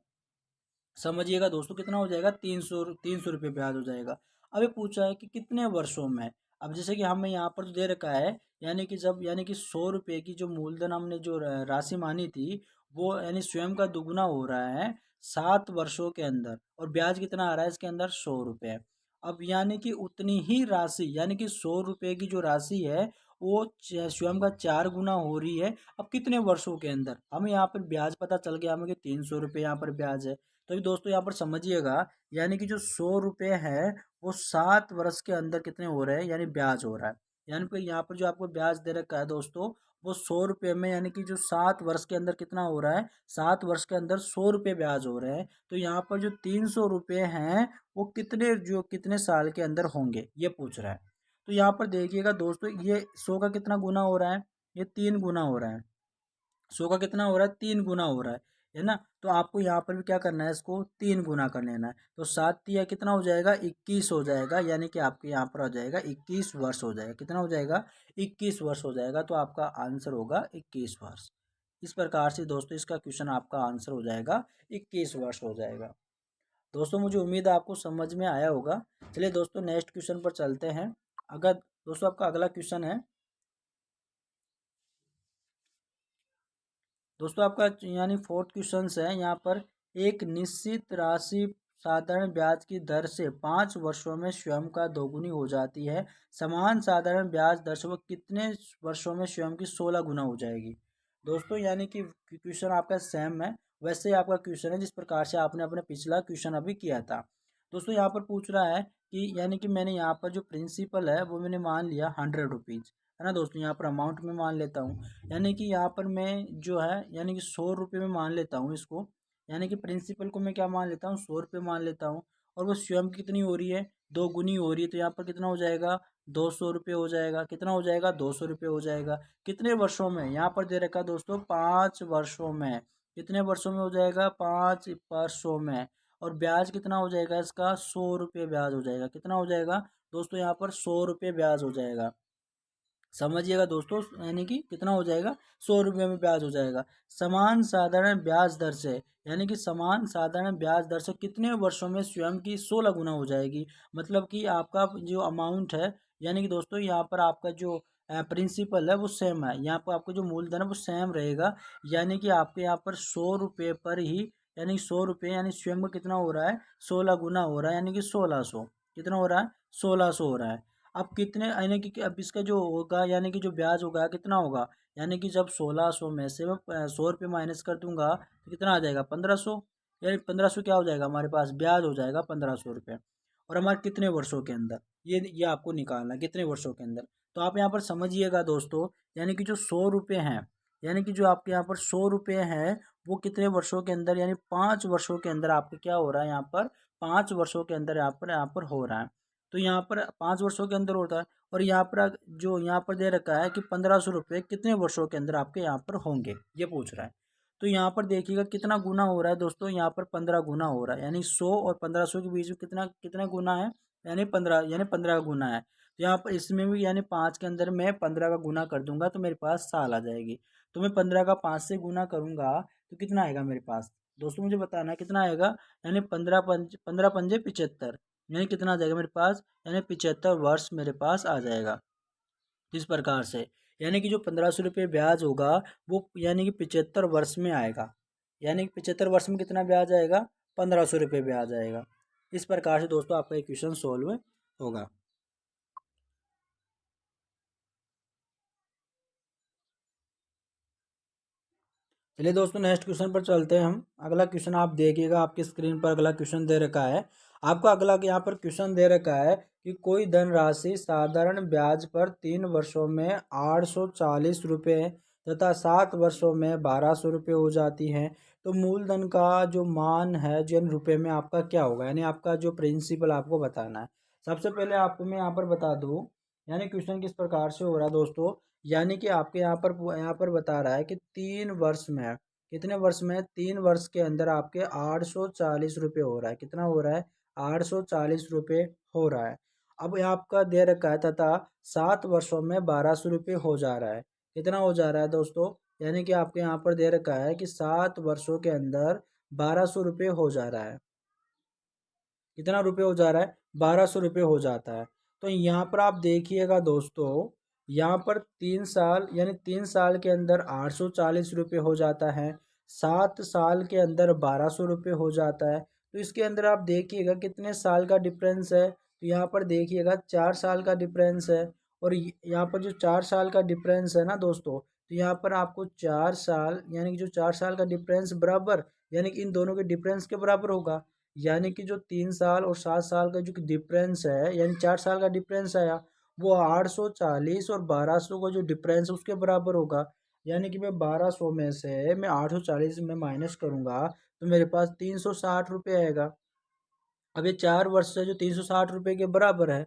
समझिएगा दोस्तों कितना हो जाएगा, 300 रुपये ब्याज हो जाएगा। अब ये पूछा है कि कितने वर्षों में। अब जैसे कि हमें यहाँ पर जो दे रखा है, यानी कि जब यानी कि 100 रुपये की जो मूलधन हमने जो राशि मानी थी, वो यानी स्वयं का दुगुना हो रहा है 7 वर्षों के अंदर, और ब्याज कितना आ रहा है इसके अंदर, 100 रुपये। अब यानी कि उतनी ही राशि, यानी कि 100 रुपये की जो राशि है वो स्वयं का 4 गुना हो रही है। अब कितने वर्षों के अंदर, हमें यहाँ पर ब्याज पता चल गया हमें कि 300 रुपये यहाँ पर ब्याज है। तो अभी दोस्तों यहाँ पर समझिएगा, यानी कि जो 100 रुपये है वो 7 वर्ष के अंदर कितने हो रहे हैं, यानी ब्याज हो रहा है। यानी कि यहाँ पर जो आपको ब्याज दे रखा है दोस्तों, वो 100 रुपये में, यानी कि जो 7 वर्ष के अंदर कितना हो रहा है, 7 वर्ष के अंदर 100 रुपये ब्याज हो रहे हैं। तो यहाँ पर जो 300 रुपये हैं वो कितने जो कितने साल के अंदर होंगे, ये पूछ रहा है। तो यहाँ पर देखिएगा दोस्तों, ये 100 का कितना गुना हो रहा है, ये 3 गुना हो रहा है। 100 का कितना हो रहा है, 3 गुना हो रहा है। है ना। तो आपको यहाँ पर भी क्या करना है, इसको 3 गुना कर लेना है। तो 7 तिया कितना हो जाएगा, 21 हो जाएगा, यानी कि आपके यहाँ पर हो जाएगा 21 वर्ष हो जाएगा। कितना हो जाएगा, 21 वर्ष हो जाएगा। तो आपका आंसर होगा 21 वर्ष। इस प्रकार से दोस्तों इसका क्वेश्चन आपका आंसर हो जाएगा 21 वर्ष हो जाएगा। दोस्तों मुझे उम्मीद है आपको समझ में आया होगा। चलिए दोस्तों नेक्स्ट क्वेश्चन पर चलते हैं। अगर दोस्तों आपका अगला क्वेश्चन है, दोस्तों आपका यानी फोर्थ क्वेश्चन है यहाँ पर, एक निश्चित राशि साधारण ब्याज की दर से 5 वर्षों में स्वयं का दोगुनी हो जाती है। समान साधारण ब्याज दर से वो कितने वर्षों में स्वयं की 16 गुना हो जाएगी। दोस्तों यानी कि क्वेश्चन आपका सेम है, वैसे ही आपका क्वेश्चन है जिस प्रकार से आपने अपने पिछला क्वेश्चन अभी किया था। दोस्तों यहाँ पर पूछ रहा है कि यानी कि मैंने यहाँ पर जो प्रिंसिपल है वो मैंने मान लिया 100 रुपीज़, है ना दोस्तों। यहाँ पर अमाउंट में मान लेता हूँ, यानी कि यहाँ पर मैं जो है यानी कि 100 रुपये में मान लेता हूँ इसको। यानी कि प्रिंसिपल को मैं क्या मान लेता हूँ, 100 रुपये मान लेता हूँ। और वो स्वयं की कितनी हो रही है, 2 गुनी हो रही है। तो यहाँ पर कितना हो जाएगा, 200 रुपये हो जाएगा। कितना हो जाएगा, 200 रुपये हो जाएगा। कितने वर्षों में, यहाँ पर दे रखा है दोस्तों 5 वर्षों में। कितने वर्षों में हो जाएगा, 5 वर्षों में। और ब्याज कितना हो जाएगा इसका, 100 रुपये ब्याज हो जाएगा। कितना हो जाएगा दोस्तों, यहाँ पर 100 रुपये ब्याज हो जाएगा। समझिएगा दोस्तों, यानी कि कितना हो जाएगा, 100 रुपये में ब्याज हो जाएगा। समान साधारण ब्याज दर से, यानी कि समान साधारण ब्याज दर से कितने वर्षों में स्वयं की 16 गुना हो जाएगी। मतलब कि आपका जो अमाउंट है, यानी कि दोस्तों यहाँ पर आपका जो प्रिंसिपल है वो सेम है। यहाँ पर आपका जो मूलधन है वो सेम रहेगा। यानी कि आपके यहाँ पर 100 रुपये पर ही, यानी 100 रुपये यानी स्वयं का कितना हो रहा है, 16 गुना हो रहा है, यानी कि 1600। कितना हो रहा है, 1600 हो रहा है। अब कितने, यानी कि अब इसका जो होगा, यानी कि जो ब्याज होगा कितना होगा, यानी कि जब 1600 में से मैं 100 रुपये माइनस कर दूंगा तो कितना आ जाएगा, 1500। यानी 1500 क्या हो जाएगा हमारे पास, ब्याज हो जाएगा 1500 रुपये। और हमारे कितने वर्षों के अंदर, ये आपको निकालना है कितने वर्षों के अंदर। तो आप यहाँ पर समझिएगा दोस्तों, यानी कि जो 100 रुपये हैं, यानी कि जो आपके यहाँ पर 100 रुपये हैं, वो कितने वर्षों के अंदर, यानी 5 वर्षों के अंदर आपके क्या हो रहा है, यहाँ पर 5 वर्षों के अंदर यहाँ पर हो रहा है। तो यहाँ पर 5 वर्षों के अंदर होता है। और यहाँ पर जो यहाँ पर दे रखा है कि 1500 रुपये कितने वर्षों के अंदर आपके यहाँ पर होंगे, ये पूछ रहा है। तो यहाँ पर देखिएगा कितना गुना हो रहा है दोस्तों, यहाँ पर 15 गुना हो रहा है। यानी 100 और 1500 के बीच में कितना कितना गुना है, यानी 15, यानी 15 का गुना है। तो यहाँ पर इसमें भी यानी 5 के अंदर मैं 15 का गुना कर दूंगा तो मेरे पास साल आ जाएगी। तो मैं 15 का 5 से गुना करूंगा तो कितना आएगा मेरे पास, दोस्तों मुझे बताना है कितना आएगा। यानी 15 पंजे 75, यानी कितना आ जाएगा मेरे पास, यानी 75 वर्ष मेरे पास आ जाएगा। इस प्रकार से यानी कि जो 1500 रुपये ब्याज होगा वो यानी कि 75 वर्ष में आएगा। यानी कि 75 वर्ष में कितना ब्याज आएगा, 1500 रुपये ब्याज आएगा। इस प्रकार से दोस्तों आपका इक्वेशन सोल्व होगा। चलिए दोस्तों नेक्स्ट क्वेश्चन पर चलते हैं हम। अगला क्वेश्चन आप देखिएगा, आपकी स्क्रीन पर अगला क्वेश्चन दे रखा है। आपको अगला यहाँ पर क्वेश्चन दे रखा है कि कोई धनराशि साधारण ब्याज पर 3 वर्षों में 840 रुपये तथा 7 वर्षों में 1200 रुपये हो जाती है। तो मूलधन का जो मान है जिन रुपये में आपका क्या होगा, यानी आपका जो प्रिंसिपल आपको बताना है। सबसे पहले आपको मैं यहाँ पर बता दूँ, यानी क्वेश्चन किस प्रकार से हो रहा है दोस्तों। यानी कि आपके यहाँ पर बता रहा है कि 3 वर्ष में, कितने वर्ष में, 3 वर्ष के अंदर आपके 840 रुपये हो रहा है। कितना हो रहा है, 840 रुपये हो रहा है। अब यहाँ आपका दे रखा है तथा 7 वर्षों में 1200 रुपये हो जा रहा है। कितना हो जा रहा है दोस्तों, यानी कि आपके यहाँ पर दे रखा है कि 7 वर्षों के अंदर 1200 रुपये हो जा रहा है। कितना रुपये हो जा रहा है, 1200 रुपये हो जाता है। तो यहाँ पर आप देखिएगा दोस्तों, यहाँ पर 3 साल, यानी 3 साल के अंदर 840 रुपये हो जाता है। 7 साल के अंदर 1200 रुपये हो जाता है। तो इसके अंदर आप देखिएगा कितने साल का डिफरेंस है। तो यहाँ पर देखिएगा 4 साल का डिफरेंस है। और यहाँ पर जो 4 साल का डिफरेंस है ना दोस्तों, तो यहाँ पर आपको 4 साल, यानी कि जो 4 साल का डिफरेंस बराबर, यानी कि इन दोनों के डिफरेंस के बराबर होगा। यानी कि जो 3 साल और 7 साल का जो डिफरेंस है, यानी 4 साल का डिफरेंस आया, वो 840 और 1200 का जो डिफरेंस है उसके बराबर होगा। यानी कि मैं 1200 में से मैं 840 में माइनस करूंगा तो मेरे पास 360 रुपये आएगा। अब ये 4 वर्ष से जो 360 रुपये के बराबर है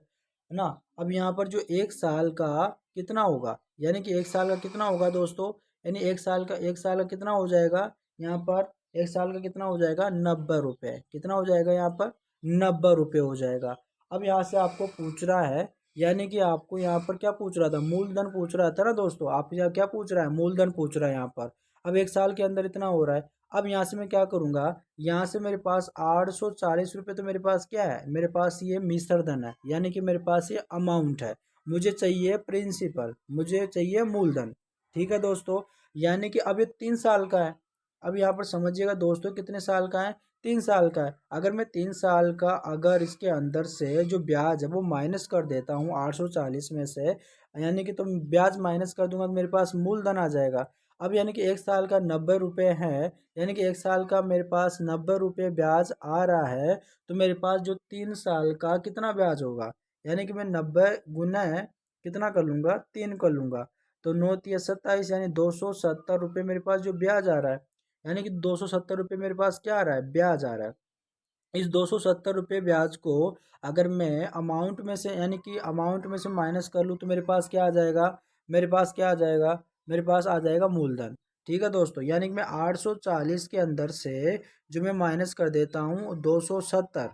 ना। अब यहाँ पर जो 1 साल का कितना होगा, यानी कि 1 साल का कितना होगा दोस्तों, यानी 1 साल का कितना हो जाएगा यहाँ पर, एक साल का कितना हो जाएगा 90 रुपये, कितना हो जाएगा यहाँ पर 90 रुपये हो जाएगा। अब यहाँ से आपको पूछ रहा है, यानी कि आपको यहाँ पर क्या पूछ रहा था, मूलधन पूछ रहा था ना दोस्तों, आप यहाँ क्या पूछ रहा है, मूलधन पूछ रहा है यहाँ पर। अब एक साल के अंदर इतना हो रहा है। अब यहाँ से मैं क्या करूँगा, यहाँ से मेरे पास 840 रुपये, तो मेरे पास क्या है, मेरे पास ये मिश्र धन है, यानी कि मेरे पास ये अमाउंट है। मुझे चाहिए प्रिंसिपल, मुझे चाहिए मूलधन। ठीक है दोस्तों, यानी कि अब ये 3 साल का है। अब यहाँ पर समझिएगा दोस्तों, कितने साल का है, 3 साल का है। अगर मैं 3 साल का, अगर इसके अंदर से जो ब्याज है वो माइनस कर देता हूँ 840 में से, यानी कि तो ब्याज माइनस कर दूंगा तो मेरे पास मूलधन आ जाएगा। अब यानी कि एक साल का 90 रुपये है, यानी कि एक साल का मेरे पास 90 रुपये ब्याज आ रहा है, तो मेरे पास जो 3 साल का कितना ब्याज होगा, यानी कि मैं 90 गुना कितना कर लूँगा, 3 कर लूँगा, तो 9×3 = 27, यानी 270 रुपये मेरे पास जो ब्याज आ रहा है, यानी कि 270 रुपये मेरे पास क्या आ रहा है, ब्याज आ रहा है। इस 270 रुपये ब्याज को अगर मैं अमाउंट में से, यानी कि अमाउंट में से माइनस कर लूँ, तो मेरे पास क्या आ जाएगा, मेरे पास क्या आ जाएगा, मेरे पास आ जाएगा मूलधन। ठीक है दोस्तों, यानी कि मैं 840 के अंदर से जो मैं माइनस कर देता हूँ 270,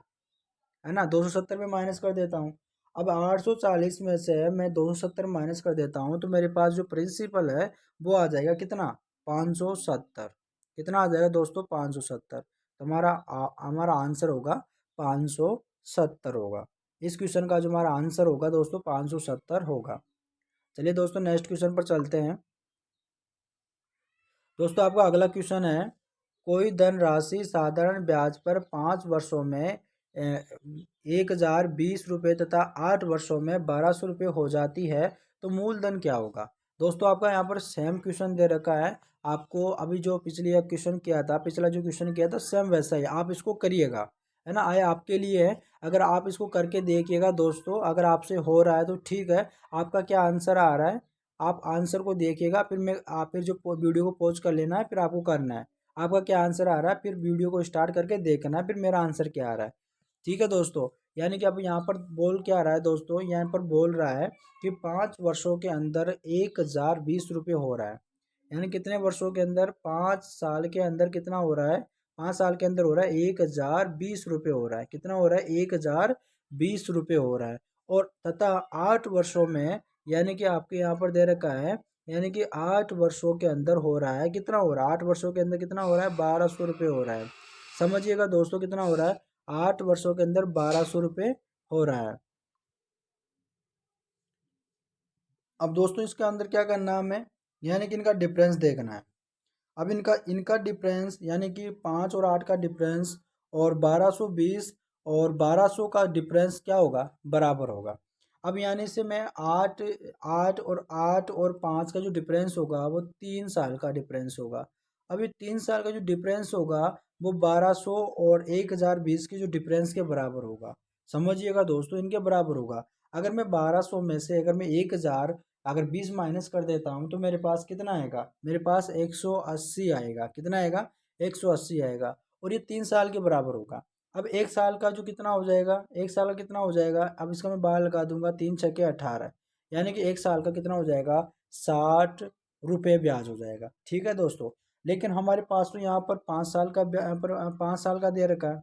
है ना, 270 में माइनस कर देता हूँ। अब 840 में से मैं 270 माइनस कर देता हूँ, तो मेरे पास जो प्रिंसिपल है वो आ जाएगा कितना, 570। कितना आ जाएगा दोस्तों, 570। तो हमारा आंसर होगा 570 होगा। इस क्वेश्चन का जो हमारा आंसर होगा दोस्तों 570 होगा। चलिए दोस्तों नेक्स्ट क्वेश्चन पर चलते हैं। दोस्तों आपका अगला क्वेश्चन है, कोई धनराशि साधारण ब्याज पर 5 वर्षों में 1020 रुपये तथा 8 वर्षों में 1200 रुपये हो जाती है, तो मूलधन क्या होगा। दोस्तों आपका यहाँ पर सेम क्वेश्चन दे रखा है आपको, अभी जो पिछली क्वेश्चन किया था, पिछला जो क्वेश्चन किया था सेम वैसा ही आप इसको करिएगा, है ना, आए आपके लिए है। अगर आप इसको करके देखिएगा दोस्तों, अगर आपसे हो रहा है तो ठीक है, आपका क्या आंसर आ रहा है, आप आंसर को देखिएगा, फिर मैं आप फिर जो वीडियो को पॉज कर लेना है, फिर आपको करना है आपका क्या आंसर आ रहा है, फिर वीडियो को स्टार्ट करके देखना है फिर मेरा आंसर क्या आ रहा है। ठीक है दोस्तों, यानी कि अब यहाँ पर बोल क्या रहा है दोस्तों, यहाँ पर बोल रहा है कि 5 वर्षों के अंदर 1020 रुपये हो रहा है, यानी कितने वर्षों के अंदर, 5 साल के अंदर कितना हो रहा है, 5 साल के अंदर हो रहा है 1020 रुपये हो रहा है, कितना हो रहा है 1020 रुपये हो रहा है। और तथा 8 वर्षों में, यानी कि आपके यहाँ पर दे रखा है, यानी कि 8 वर्षों के अंदर हो रहा है, कितना हो रहा है, 8 वर्षों के अंदर कितना हो रहा है, 1200 रुपये हो रहा है। समझिएगा दोस्तों कितना हो रहा है, 8 वर्षों के अंदर 1200 रुपये हो रहा है। अब दोस्तों इसके अंदर क्या करना है हमें, यानी कि इनका डिफरेंस देखना है। अब इनका इनका डिफरेंस, यानी कि 5 और 8 का डिफरेंस और 1220 और 1200 का डिफरेंस क्या होगा, बराबर होगा। अब यानी से मैं 8 और 5 का जो डिफरेंस होगा वो 3 साल का डिफरेंस होगा। अब ये 3 साल का जो डिफरेंस होगा वो 1200 और 1020 के जो डिफरेंस के बराबर होगा। समझिएगा दोस्तों, इनके बराबर होगा। अगर मैं 1200 में से अगर मैं 1000 अगर 20 माइनस कर देता हूँ, तो मेरे पास कितना आएगा, मेरे पास 180 आएगा, कितना आएगा, 180 आएगा। और ये 3 साल के बराबर होगा। अब एक साल का जो कितना हो जाएगा, एक साल का कितना हो जाएगा, अब इसका मैं बार लगा दूंगा, 3×6 = 18, यानी कि एक साल का कितना हो जाएगा, 60 रुपये ब्याज हो जाएगा। ठीक है दोस्तों, लेकिन हमारे पास तो यहाँ पर 5 साल का 5 साल का दे रखा है।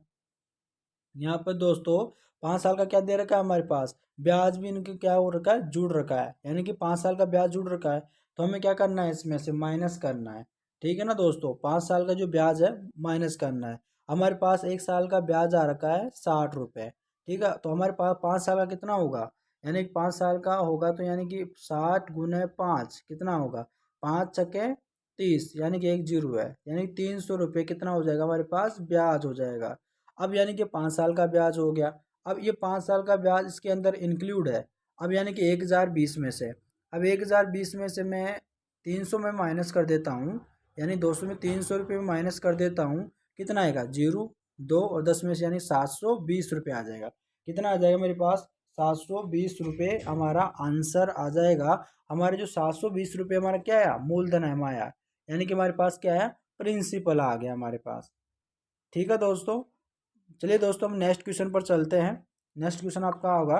यहाँ पर दोस्तों 5 साल का क्या दे रखा है हमारे पास, ब्याज भी इनके क्या हो रखा है, जुड़ रखा है, यानी कि 5 साल का ब्याज जुड़ रखा है। तो हमें क्या करना है, इसमें से माइनस करना है। ठीक है ना दोस्तों, 5 साल का जो ब्याज है माइनस करना है। हमारे पास एक साल का ब्याज आ रखा है 60 रुपये। ठीक है, तो हमारे पास 5 साल का कितना होगा, यानी कि 5 साल का होगा, तो यानी कि 60 × 5 कितना होगा, 5×6 = 30, यानी कि एक जीरो है, यानी 300 रुपये कितना हो जाएगा, हमारे पास ब्याज हो जाएगा। अब यानी कि 5 साल का ब्याज हो गया। अब ये 5 साल का ब्याज इसके अंदर इंक्लूड है। अब यानी कि 1020 में से, अब 1020 में से मैं 300 में माइनस कर देता हूँ, यानी 200 में 300 रुपये में माइनस कर देता हूँ, कितना आएगा, 0, 2 और 10 में से, यानी 720 रुपये आ जाएगा। कितना आ जाएगा मेरे पास, 720 रुपये हमारा आंसर आ जाएगा। हमारे जो 720 रुपये हमारा क्या है, मूलधन है हमारा, यानी कि हमारे पास क्या है, प्रिंसिपल आ गया हमारे पास। ठीक है दोस्तों, चलिए दोस्तों हम नेक्स्ट क्वेश्चन पर चलते हैं। नेक्स्ट क्वेश्चन आपका होगा,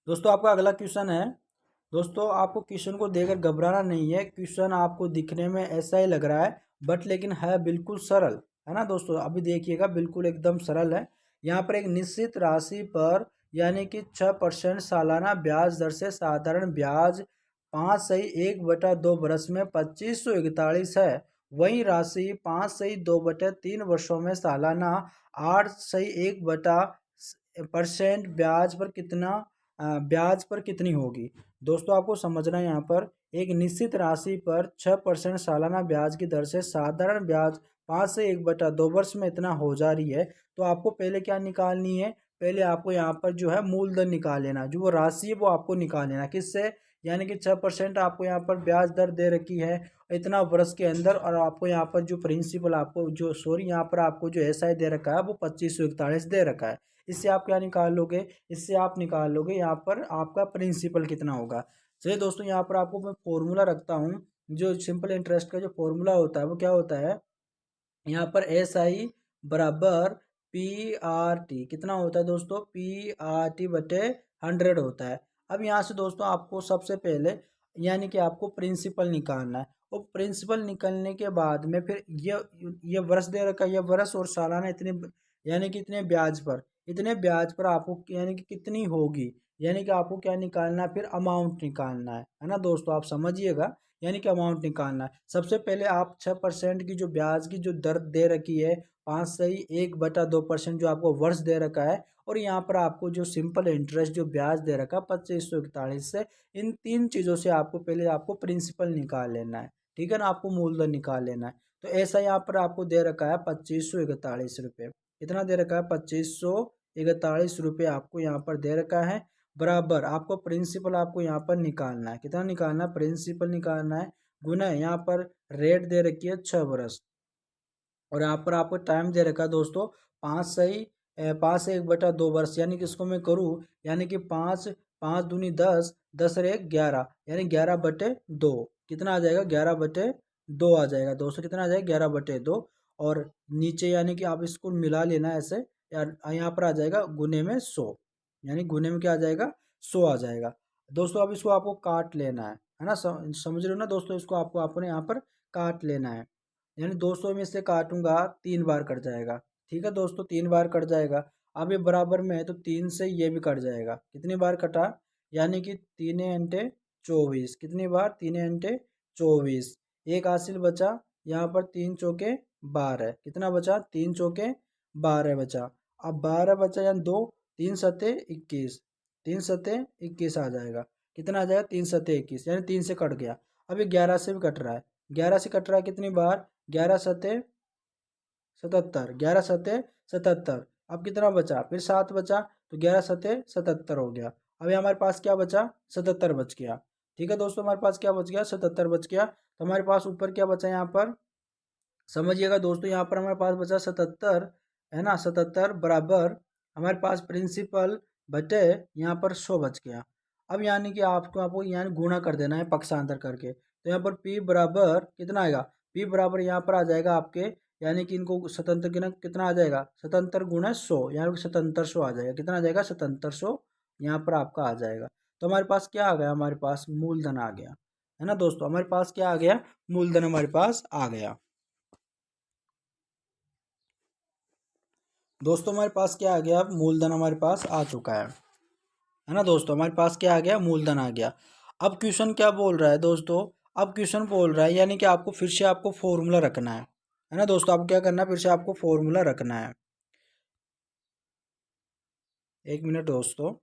दोस्तों आपका अगला क्वेश्चन है। दोस्तों आपको क्वेश्चन को देखकर घबराना नहीं है, क्वेश्चन आपको दिखने में ऐसा ही लग रहा है, बट लेकिन है बिल्कुल सरल, है ना दोस्तों। अभी देखिएगा बिल्कुल एकदम सरल है। यहाँ पर एक निश्चित राशि पर यानी कि 6% सालाना ब्याज दर से साधारण ब्याज 5/1/2 बरस में 2541 है। वही राशि 5/2/3 वर्षों में सालाना 8/1% ब्याज पर कितनी होगी। दोस्तों आपको समझना है यहाँ पर एक निश्चित राशि पर 6% सालाना ब्याज की दर से साधारण ब्याज 5/1/2 वर्ष में इतना हो जा रही है, तो आपको पहले क्या निकालनी है, पहले आपको यहाँ पर जो है मूलधन निकाल लेना, जो वो राशि है वो आपको निकाल लेना किससे, यानी कि 6% आपको यहाँ पर ब्याज दर दे रखी है इतना वर्ष के अंदर, और आपको यहाँ पर जो प्रिंसिपल आपको जो सॉरी यहाँ पर आपको जो एसआई दे रखा है वो 2541 दे रखा है। इससे आप क्या निकाल लोगे, इससे आप निकाल लोगे यहाँ पर आपका प्रिंसिपल कितना होगा। चलिए दोस्तों यहाँ पर आपको मैं फॉर्मूला रखता हूँ, जो सिंपल इंटरेस्ट का जो फॉर्मूला होता है वो क्या होता है, यहाँ पर एस आई बराबर पी आर टी कितना होता है दोस्तों, P/100 होता है। अब यहाँ से दोस्तों आपको सबसे पहले यानी कि आपको प्रिंसिपल निकालना है, और प्रिंसिपल निकलने के बाद में फिर ये वर्ष दे रखा है, ये वर्ष और सालाना इतने यानी कि इतने ब्याज पर आपको यानी कि कितनी होगी, यानी कि आपको क्या निकालना है, फिर अमाउंट निकालना है ना दोस्तों, आप समझिएगा। यानी कि अमाउंट निकालना है। सबसे पहले आप 6% की जो ब्याज की जो दर दे रखी है 5/1/2% जो आपको वर्ष दे रखा है, और यहाँ पर आपको जो सिंपल इंटरेस्ट जो ब्याज दे रखा है 2541 से, इन तीन चीज़ों से आपको पहले आपको प्रिंसिपल निकाल लेना है, ठीक है ना, आपको मूलधन निकाल लेना है। तो ऐसा यहाँ पर आपको दे रखा है 2541 रुपये, कितना दे रखा है 2541 रुपये आपको यहाँ पर दे रखा है, बराबर आपको प्रिंसिपल आपको यहाँ पर निकालना है, कितना निकालना है, प्रिंसिपल निकालना है, गुना यहाँ पर रेट दे रखी है 6 बरस, और यहाँ पर आपको टाइम दे रखा है दोस्तों 5/1/2 वर्ष, यानी कि इसको मैं करूँ यानी कि 5 5 दूनी 10, 10 और 1 11, यानी 11/2 कितना आ जाएगा, 11/2 आ जाएगा दोस्तों, कितना आ जाएगा 11/2, और नीचे यानी कि आप इसको मिला लेना ऐसे, यार यहाँ पर आ जाएगा गुने में 100, यानी गुने में क्या आ जाएगा 100 आ जाएगा दोस्तों। अब इसको आपको काट लेना है ना, समझ रहे हो ना दोस्तों, इसको आपको अपने यहाँ पर काट लेना है, यानी 200 में से काटूंगा 3 बार कट जाएगा, ठीक है दोस्तों 3 बार कट जाएगा। अब ये बराबर में है तो 3 से ये भी कट जाएगा, कितनी बार कटा, यानी कि 3 × 24, कितनी बार 3 × 24, एक हासिल बचा, यहाँ पर 3 चौके 12, कितना बचा 3 चौके 12 बचा। अब 12 बचा यानी 2, 3 × 7 = 21, 3 × 7 = 21 आ जाएगा, कितना आ जाएगा 3 × 7 = 21, यानी 3 से कट गया। अब ये 11 से भी कट रहा है, 11 से कट रहा है कितनी बार, 11×7 = 77, 11×7 = 77। अब कितना बचा, फिर 7 बचा, तो 11×7 = 77 हो गया। अभी हमारे पास क्या बचा, 77 बच गया, ठीक है दोस्तों, हमारे पास क्या बच गया 77 बच गया। तो हमारे पास ऊपर क्या बचा यहाँ पर, समझिएगा दोस्तों, यहाँ पर हमारे पास बचा 77, है ना, 77 बराबर हमारे पास प्रिंसिपल बटे यहाँ पर 100 बच गया। अब यानी कि आपको आपको यानी गुणा कर देना है पक्षांतर करके, तो यहाँ पर P बराबर कितना आएगा, P बराबर यहाँ पर आ जाएगा आपके, यानी कि इनको स्वतंत्र गिना कितना आ जाएगा, 77 × 100, यानी कि 7700 आ जाएगा, कितना आ जाएगा 7700 यहाँ पर आपका आ जाएगा। तो हमारे पास क्या आ गया, हमारे पास मूलधन आ गया, है ना दोस्तों, हमारे पास क्या आ गया, मूलधन हमारे पास आ गया। दोस्तों हमारे पास क्या आ गया, अब मूलधन हमारे पास आ चुका है ना दोस्तों, हमारे पास क्या आ गया, मूलधन आ गया। अब क्वेश्चन क्या बोल रहा है दोस्तों, अब क्वेश्चन बोल रहा है यानी कि आपको फिर से आपको फॉर्मूला रखना है ना दोस्तों, आपको क्या करना है, फिर से आपको फॉर्मूला रखना है। एक मिनट दोस्तों,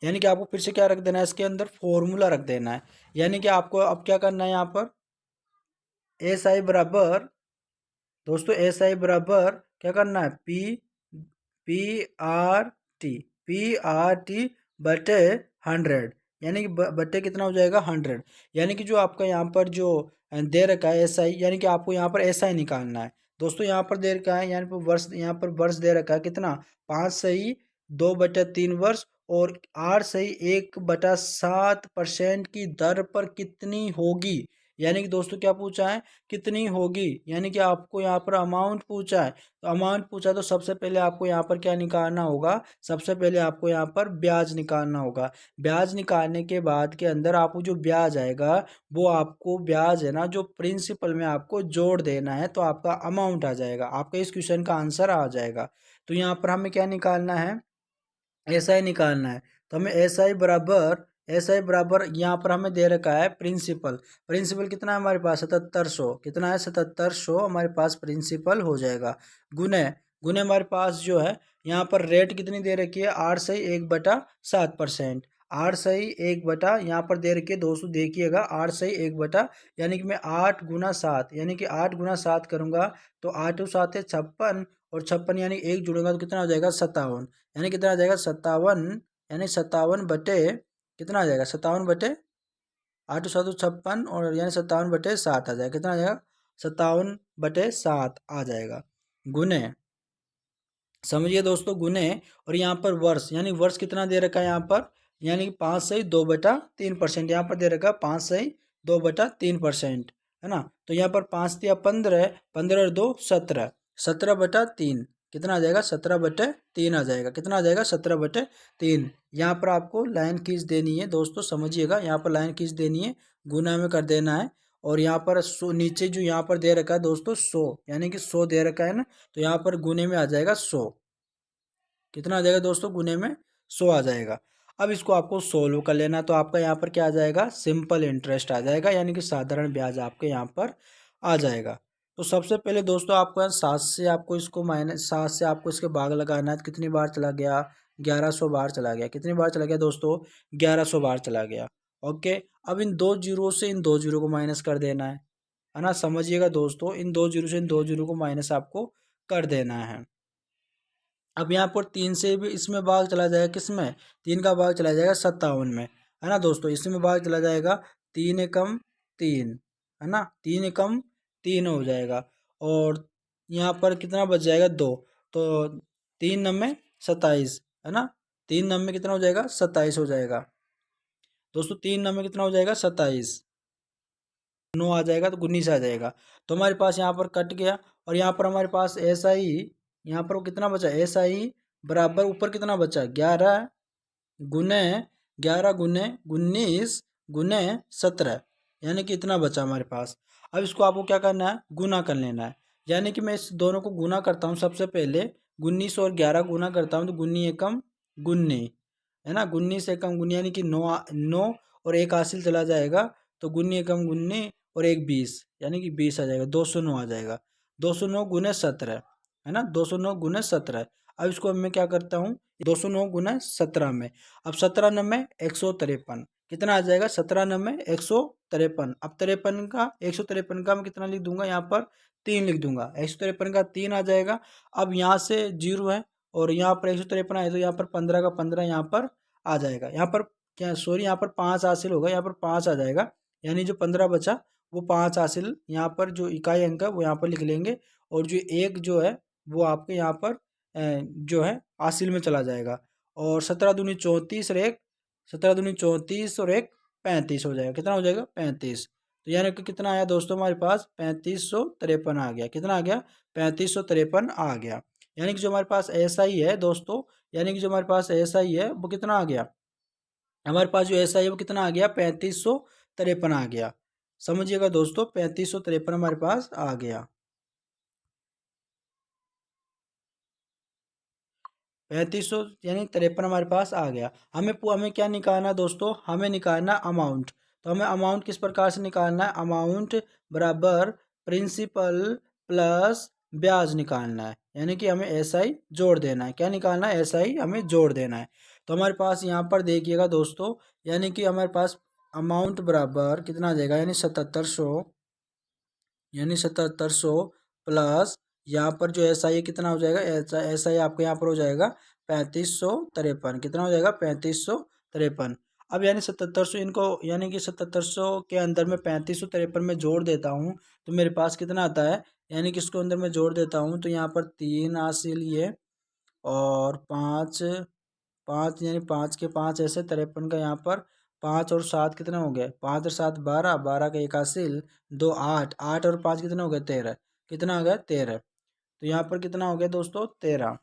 यानी कि आपको फिर से क्या रख देना है, इसके अंदर फॉर्मूला रख देना है, यानी कि आपको अब क्या करना है, यहाँ पर एस आई बराबर दोस्तों, एस आई बराबर क्या करना है, पी आर टी बटे 100, यानी कि बटे कितना हो जाएगा 100, यानी कि जो आपका यहाँ पर जो दे रखा है एस आई, यानी कि आपको यहाँ पर एस आई निकालना है दोस्तों। यहाँ पर दे रखा है यहाँ पर वर्ष, यहाँ पर वर्ष दे रखा है कितना, 5/2/3 वर्ष, और 8/1/7% की दर पर कितनी होगी, यानी कि दोस्तों क्या पूछा है, कितनी होगी, यानी कि आपको यहाँ पर अमाउंट पूछा है। तो अमाउंट पूछा तो सबसे पहले आपको यहाँ पर क्या निकालना होगा, सबसे पहले आपको यहाँ पर ब्याज निकालना होगा। ब्याज निकालने के बाद के अंदर आपको जो ब्याज आएगा वो आपको ब्याज है ना जो प्रिंसिपल में आपको जोड़ देना है, तो आपका अमाउंट आ जाएगा, आपका इस क्वेश्चन का आंसर आ जाएगा। तो यहाँ पर हमें क्या निकालना है, एस आई निकालना है। तो हमें एस आई बराबर यहाँ पर हमें दे रखा है प्रिंसिपल। प्रिंसिपल कितना है हमारे पास, 7700, कितना है 7700 हमारे पास प्रिंसिपल हो जाएगा। गुने, गुने हमारे पास जो है यहाँ पर रेट कितनी दे रखी है, 8/1/7%। 8/1 यहाँ पर दे रखी है दोस्तों, देखिएगा 8/1, यानी कि मैं 8 × 7, यानी कि 8 × 7 करूँगा तो 8 × 7 है 56, और 56 यानी एक जुड़ेगा तो कितना हो जाएगा 57, यानी कितना आ जाएगा 57, यानी 57 बटे कितना आ जाएगा 57 बटे 8 × 7 = 56, और यानी 57/7 आ जाएगा, कितना आ जाएगा 57/7 आ जाएगा। गुने, समझिए दोस्तों, गुने, और यहाँ पर वर्ष, यानी वर्ष कितना दे रखा है यहाँ पर, यानी कि 5/2/3%, यहाँ पर दे रखा है 5/2/3%, है ना। तो यहाँ पर 5×3 = 15, 15×2 = 17, 17/3 कितना आ जाएगा 17/3 आ जाएगा, कितना आ जाएगा 17/3। यहाँ पर आपको लाइन खींच देनी है दोस्तों, समझिएगा, यहाँ पर लाइन खींच देनी है, गुना में कर देना है। और यहाँ पर नीचे जो यहाँ पर दे रखा है दोस्तों 100, यानी कि 100 दे रखा है ना, तो यहाँ पर गुने में आ जाएगा 100, कितना आ जाएगा दोस्तों, गुने में 100 आ जाएगा। अब इसको आपको सोल्व कर लेना, तो आपका यहाँ पर क्या आ जाएगा, सिंपल इंटरेस्ट आ जाएगा, यानी कि साधारण ब्याज आपके यहाँ पर आ जाएगा। तो सबसे पहले दोस्तों आपको यहाँ 7 से आपको इसको -7 से आपको इसके भाग लगाना है, तो कितनी बार चला गया, 1100 बार चला गया, कितनी बार चला गया दोस्तों, 1100 बार चला गया। ओके, अब इन दो जीरो से इन दो जीरो को माइनस कर देना है ना, समझिएगा दोस्तों, इन दो जीरो से इन दो जीरो को माइनस आपको कर देना है। अब यहाँ पर 3 से भी इसमें भाग चला जाएगा, किसमें, 3 का भाग चला जाएगा 57 में, है ना दोस्तों, इसमें भाग चला जाएगा 3 एकम 3, है ना, 3 एकम 3 हो जाएगा, और यहाँ पर कितना बच जाएगा 2, तो 3×9 = 27, है ना, 3×9 कितना हो जाएगा 27 हो जाएगा दोस्तों, 3×9 कितना हो जाएगा 27, 9 आ जाएगा तो 19 आ जाएगा। तो हमारे पास यहाँ पर कट गया, और यहाँ पर हमारे पास ऐसा ही, यहाँ पर वो कितना बचा, ऐसा ही बराबर ऊपर कितना बचा, 11 गुने 19 यानी कि इतना बचा हमारे पास। अब इसको आपको क्या करना है, गुना कर लेना है, यानी कि मैं इस दोनों को गुना करता हूँ, सबसे पहले 19 और 11 गुना करता हूँ, तो 19 एकम 19, है ना, 19 एकम 19, यानी कि 9 9 और एक हासिल चला जाएगा, तो 19 एकम 19 और एक 20, यानी कि 20 आ जाएगा, 209 आ जाएगा, 209 × 17, है ना, 209 × 17। अब इसको मैं क्या करता हूँ, 209 × 17 में, अब 17×9 = 153, कितना आ जाएगा 17×9 = 153। अब 53 का 153 का मैं कितना लिख दूंगा, यहाँ पर 3 लिख दूंगा, 153 का 3 आ जाएगा। अब यहाँ से 0 है, और यहाँ पर 153 आए, तो यहाँ पर 15 का 15 यहाँ पर आ जाएगा, यहाँ पर क्या, सॉरी, यहाँ पर 5 हासिल होगा, यहाँ पर 5 आ जाएगा, यानी जो 15 बचा वो 5 हासिल, यहाँ पर जो इकाई अंक है वो यहाँ पर लिख लेंगे, और जो एक जो है वो आपके यहाँ पर जो है हासिल में चला जाएगा, और 17×2 = 34 और एक 17×2 = 34 और एक 35 हो जाएगा, कितना हो जाएगा 35। तो यानी कि कितना आया दोस्तों हमारे पास 3553 आ गया, कितना आ गया 3553 आ गया, यानी कि जो हमारे पास ऐसा ही है दोस्तों, यानी कि जो हमारे पास ऐसा ही है वो कितना आ गया, हमारे पास जो ऐसा है वो कितना आ गया 3553 आ गया, समझिएगा दोस्तों 3553 हमारे पास आ गया, 3500 यानी 53 हमारे पास आ गया। हमें क्या निकालना है दोस्तों, हमें निकालना अमाउंट। तो हमें अमाउंट किस प्रकार से निकालना है, अमाउंट बराबर प्रिंसिपल प्लस ब्याज निकालना है, यानी कि हमें एसआई जोड़ देना है, क्या निकालना है, एसआई हमें जोड़ देना है। तो हमारे पास यहाँ पर देखिएगा दोस्तों, यानी कि हमारे पास अमाउंट बराबर कितना आ जाएगा, यानी 7700, यानी 7700 प्लस यहाँ पर जो एस आई कितना हो जाएगा, एस आई आपके यहाँ पर हो जाएगा 3553, कितना हो जाएगा 3553। अब यानी 7700 इनको, यानी कि 7700 के अंदर में 3553 में जोड़ देता हूँ, तो मेरे पास कितना आता है, यानी कि इसको अंदर में जोड़ देता हूँ, तो यहाँ पर 3 हासिल ये, और 5 5 यानी 5 के 5 ऐसे 53 का यहाँ पर 5 और 7 कितना हो गया, 5 और 7 12, 12 का एक हासिल 2 8, 8 और 5 कितना हो गया 13, कितना हो गया 13। तो यहाँ पर कितना हो गया दोस्तों 13।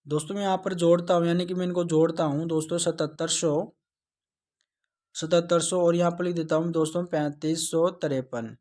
दोस्तों मैं यहाँ पर जोड़ता हूँ, यानी कि मैं इनको जोड़ता हूँ दोस्तों, 7700 और यहाँ पर लिख देता हूँ दोस्तों 3553,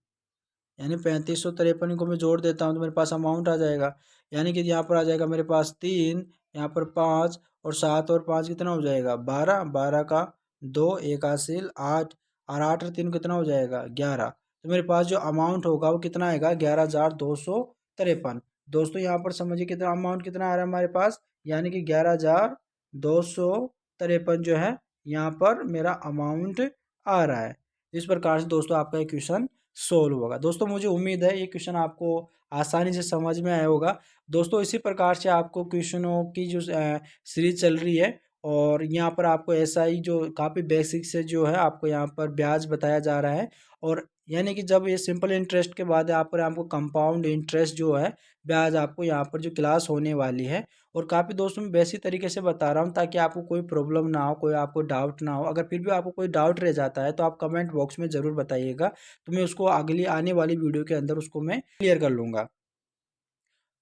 यानी 3553 को मैं जोड़ देता हूँ तो मेरे पास अमाउंट आ जाएगा। यानी कि यहाँ पर आ जाएगा मेरे पास 3, यहाँ पर 5 और 7 और 5 कितना हो जाएगा 12, 12 का 2 एक हासिल 8, और 8 और 3 कितना हो जाएगा 11। तो मेरे पास जो अमाउंट होगा वो कितना आएगा 11,253। दोस्तों यहाँ पर समझिए कितना अमाउंट कितना आ रहा है हमारे पास, यानी कि 11,253 जो है यहाँ पर मेरा अमाउंट आ रहा है। इस प्रकार से दोस्तों आपका ये क्वेश्चन सोल्व होगा। दोस्तों मुझे उम्मीद है ये क्वेश्चन आपको आसानी से समझ में आया होगा। दोस्तों इसी प्रकार से आपको क्वेश्चनों की जो सीरीज चल रही है, और यहाँ पर आपको एसआई जो काफ़ी बेसिक से जो है आपको यहाँ पर ब्याज बताया जा रहा है। और यानी कि जब ये सिंपल इंटरेस्ट के बाद यहाँ पर आपको कंपाउंड इंटरेस्ट जो है ब्याज आपको यहाँ पर जो क्लास होने वाली है, और काफ़ी दोस्तों मैं बेसिक तरीके से बता रहा हूँ ताकि आपको कोई प्रॉब्लम ना हो, कोई आपको डाउट ना हो। अगर फिर भी आपको कोई डाउट रह जाता है तो आप कमेंट बॉक्स में ज़रूर बताइएगा, तो मैं उसको अगली आने वाली वीडियो के अंदर उसको मैं क्लियर कर लूँगा।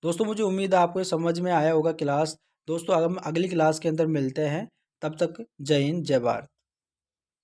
दोस्तों मुझे उम्मीद है आपको ये समझ में आया होगा क्लास। दोस्तों हम अगली क्लास के अंदर मिलते हैं, तब तक जय हिंद जय भारत।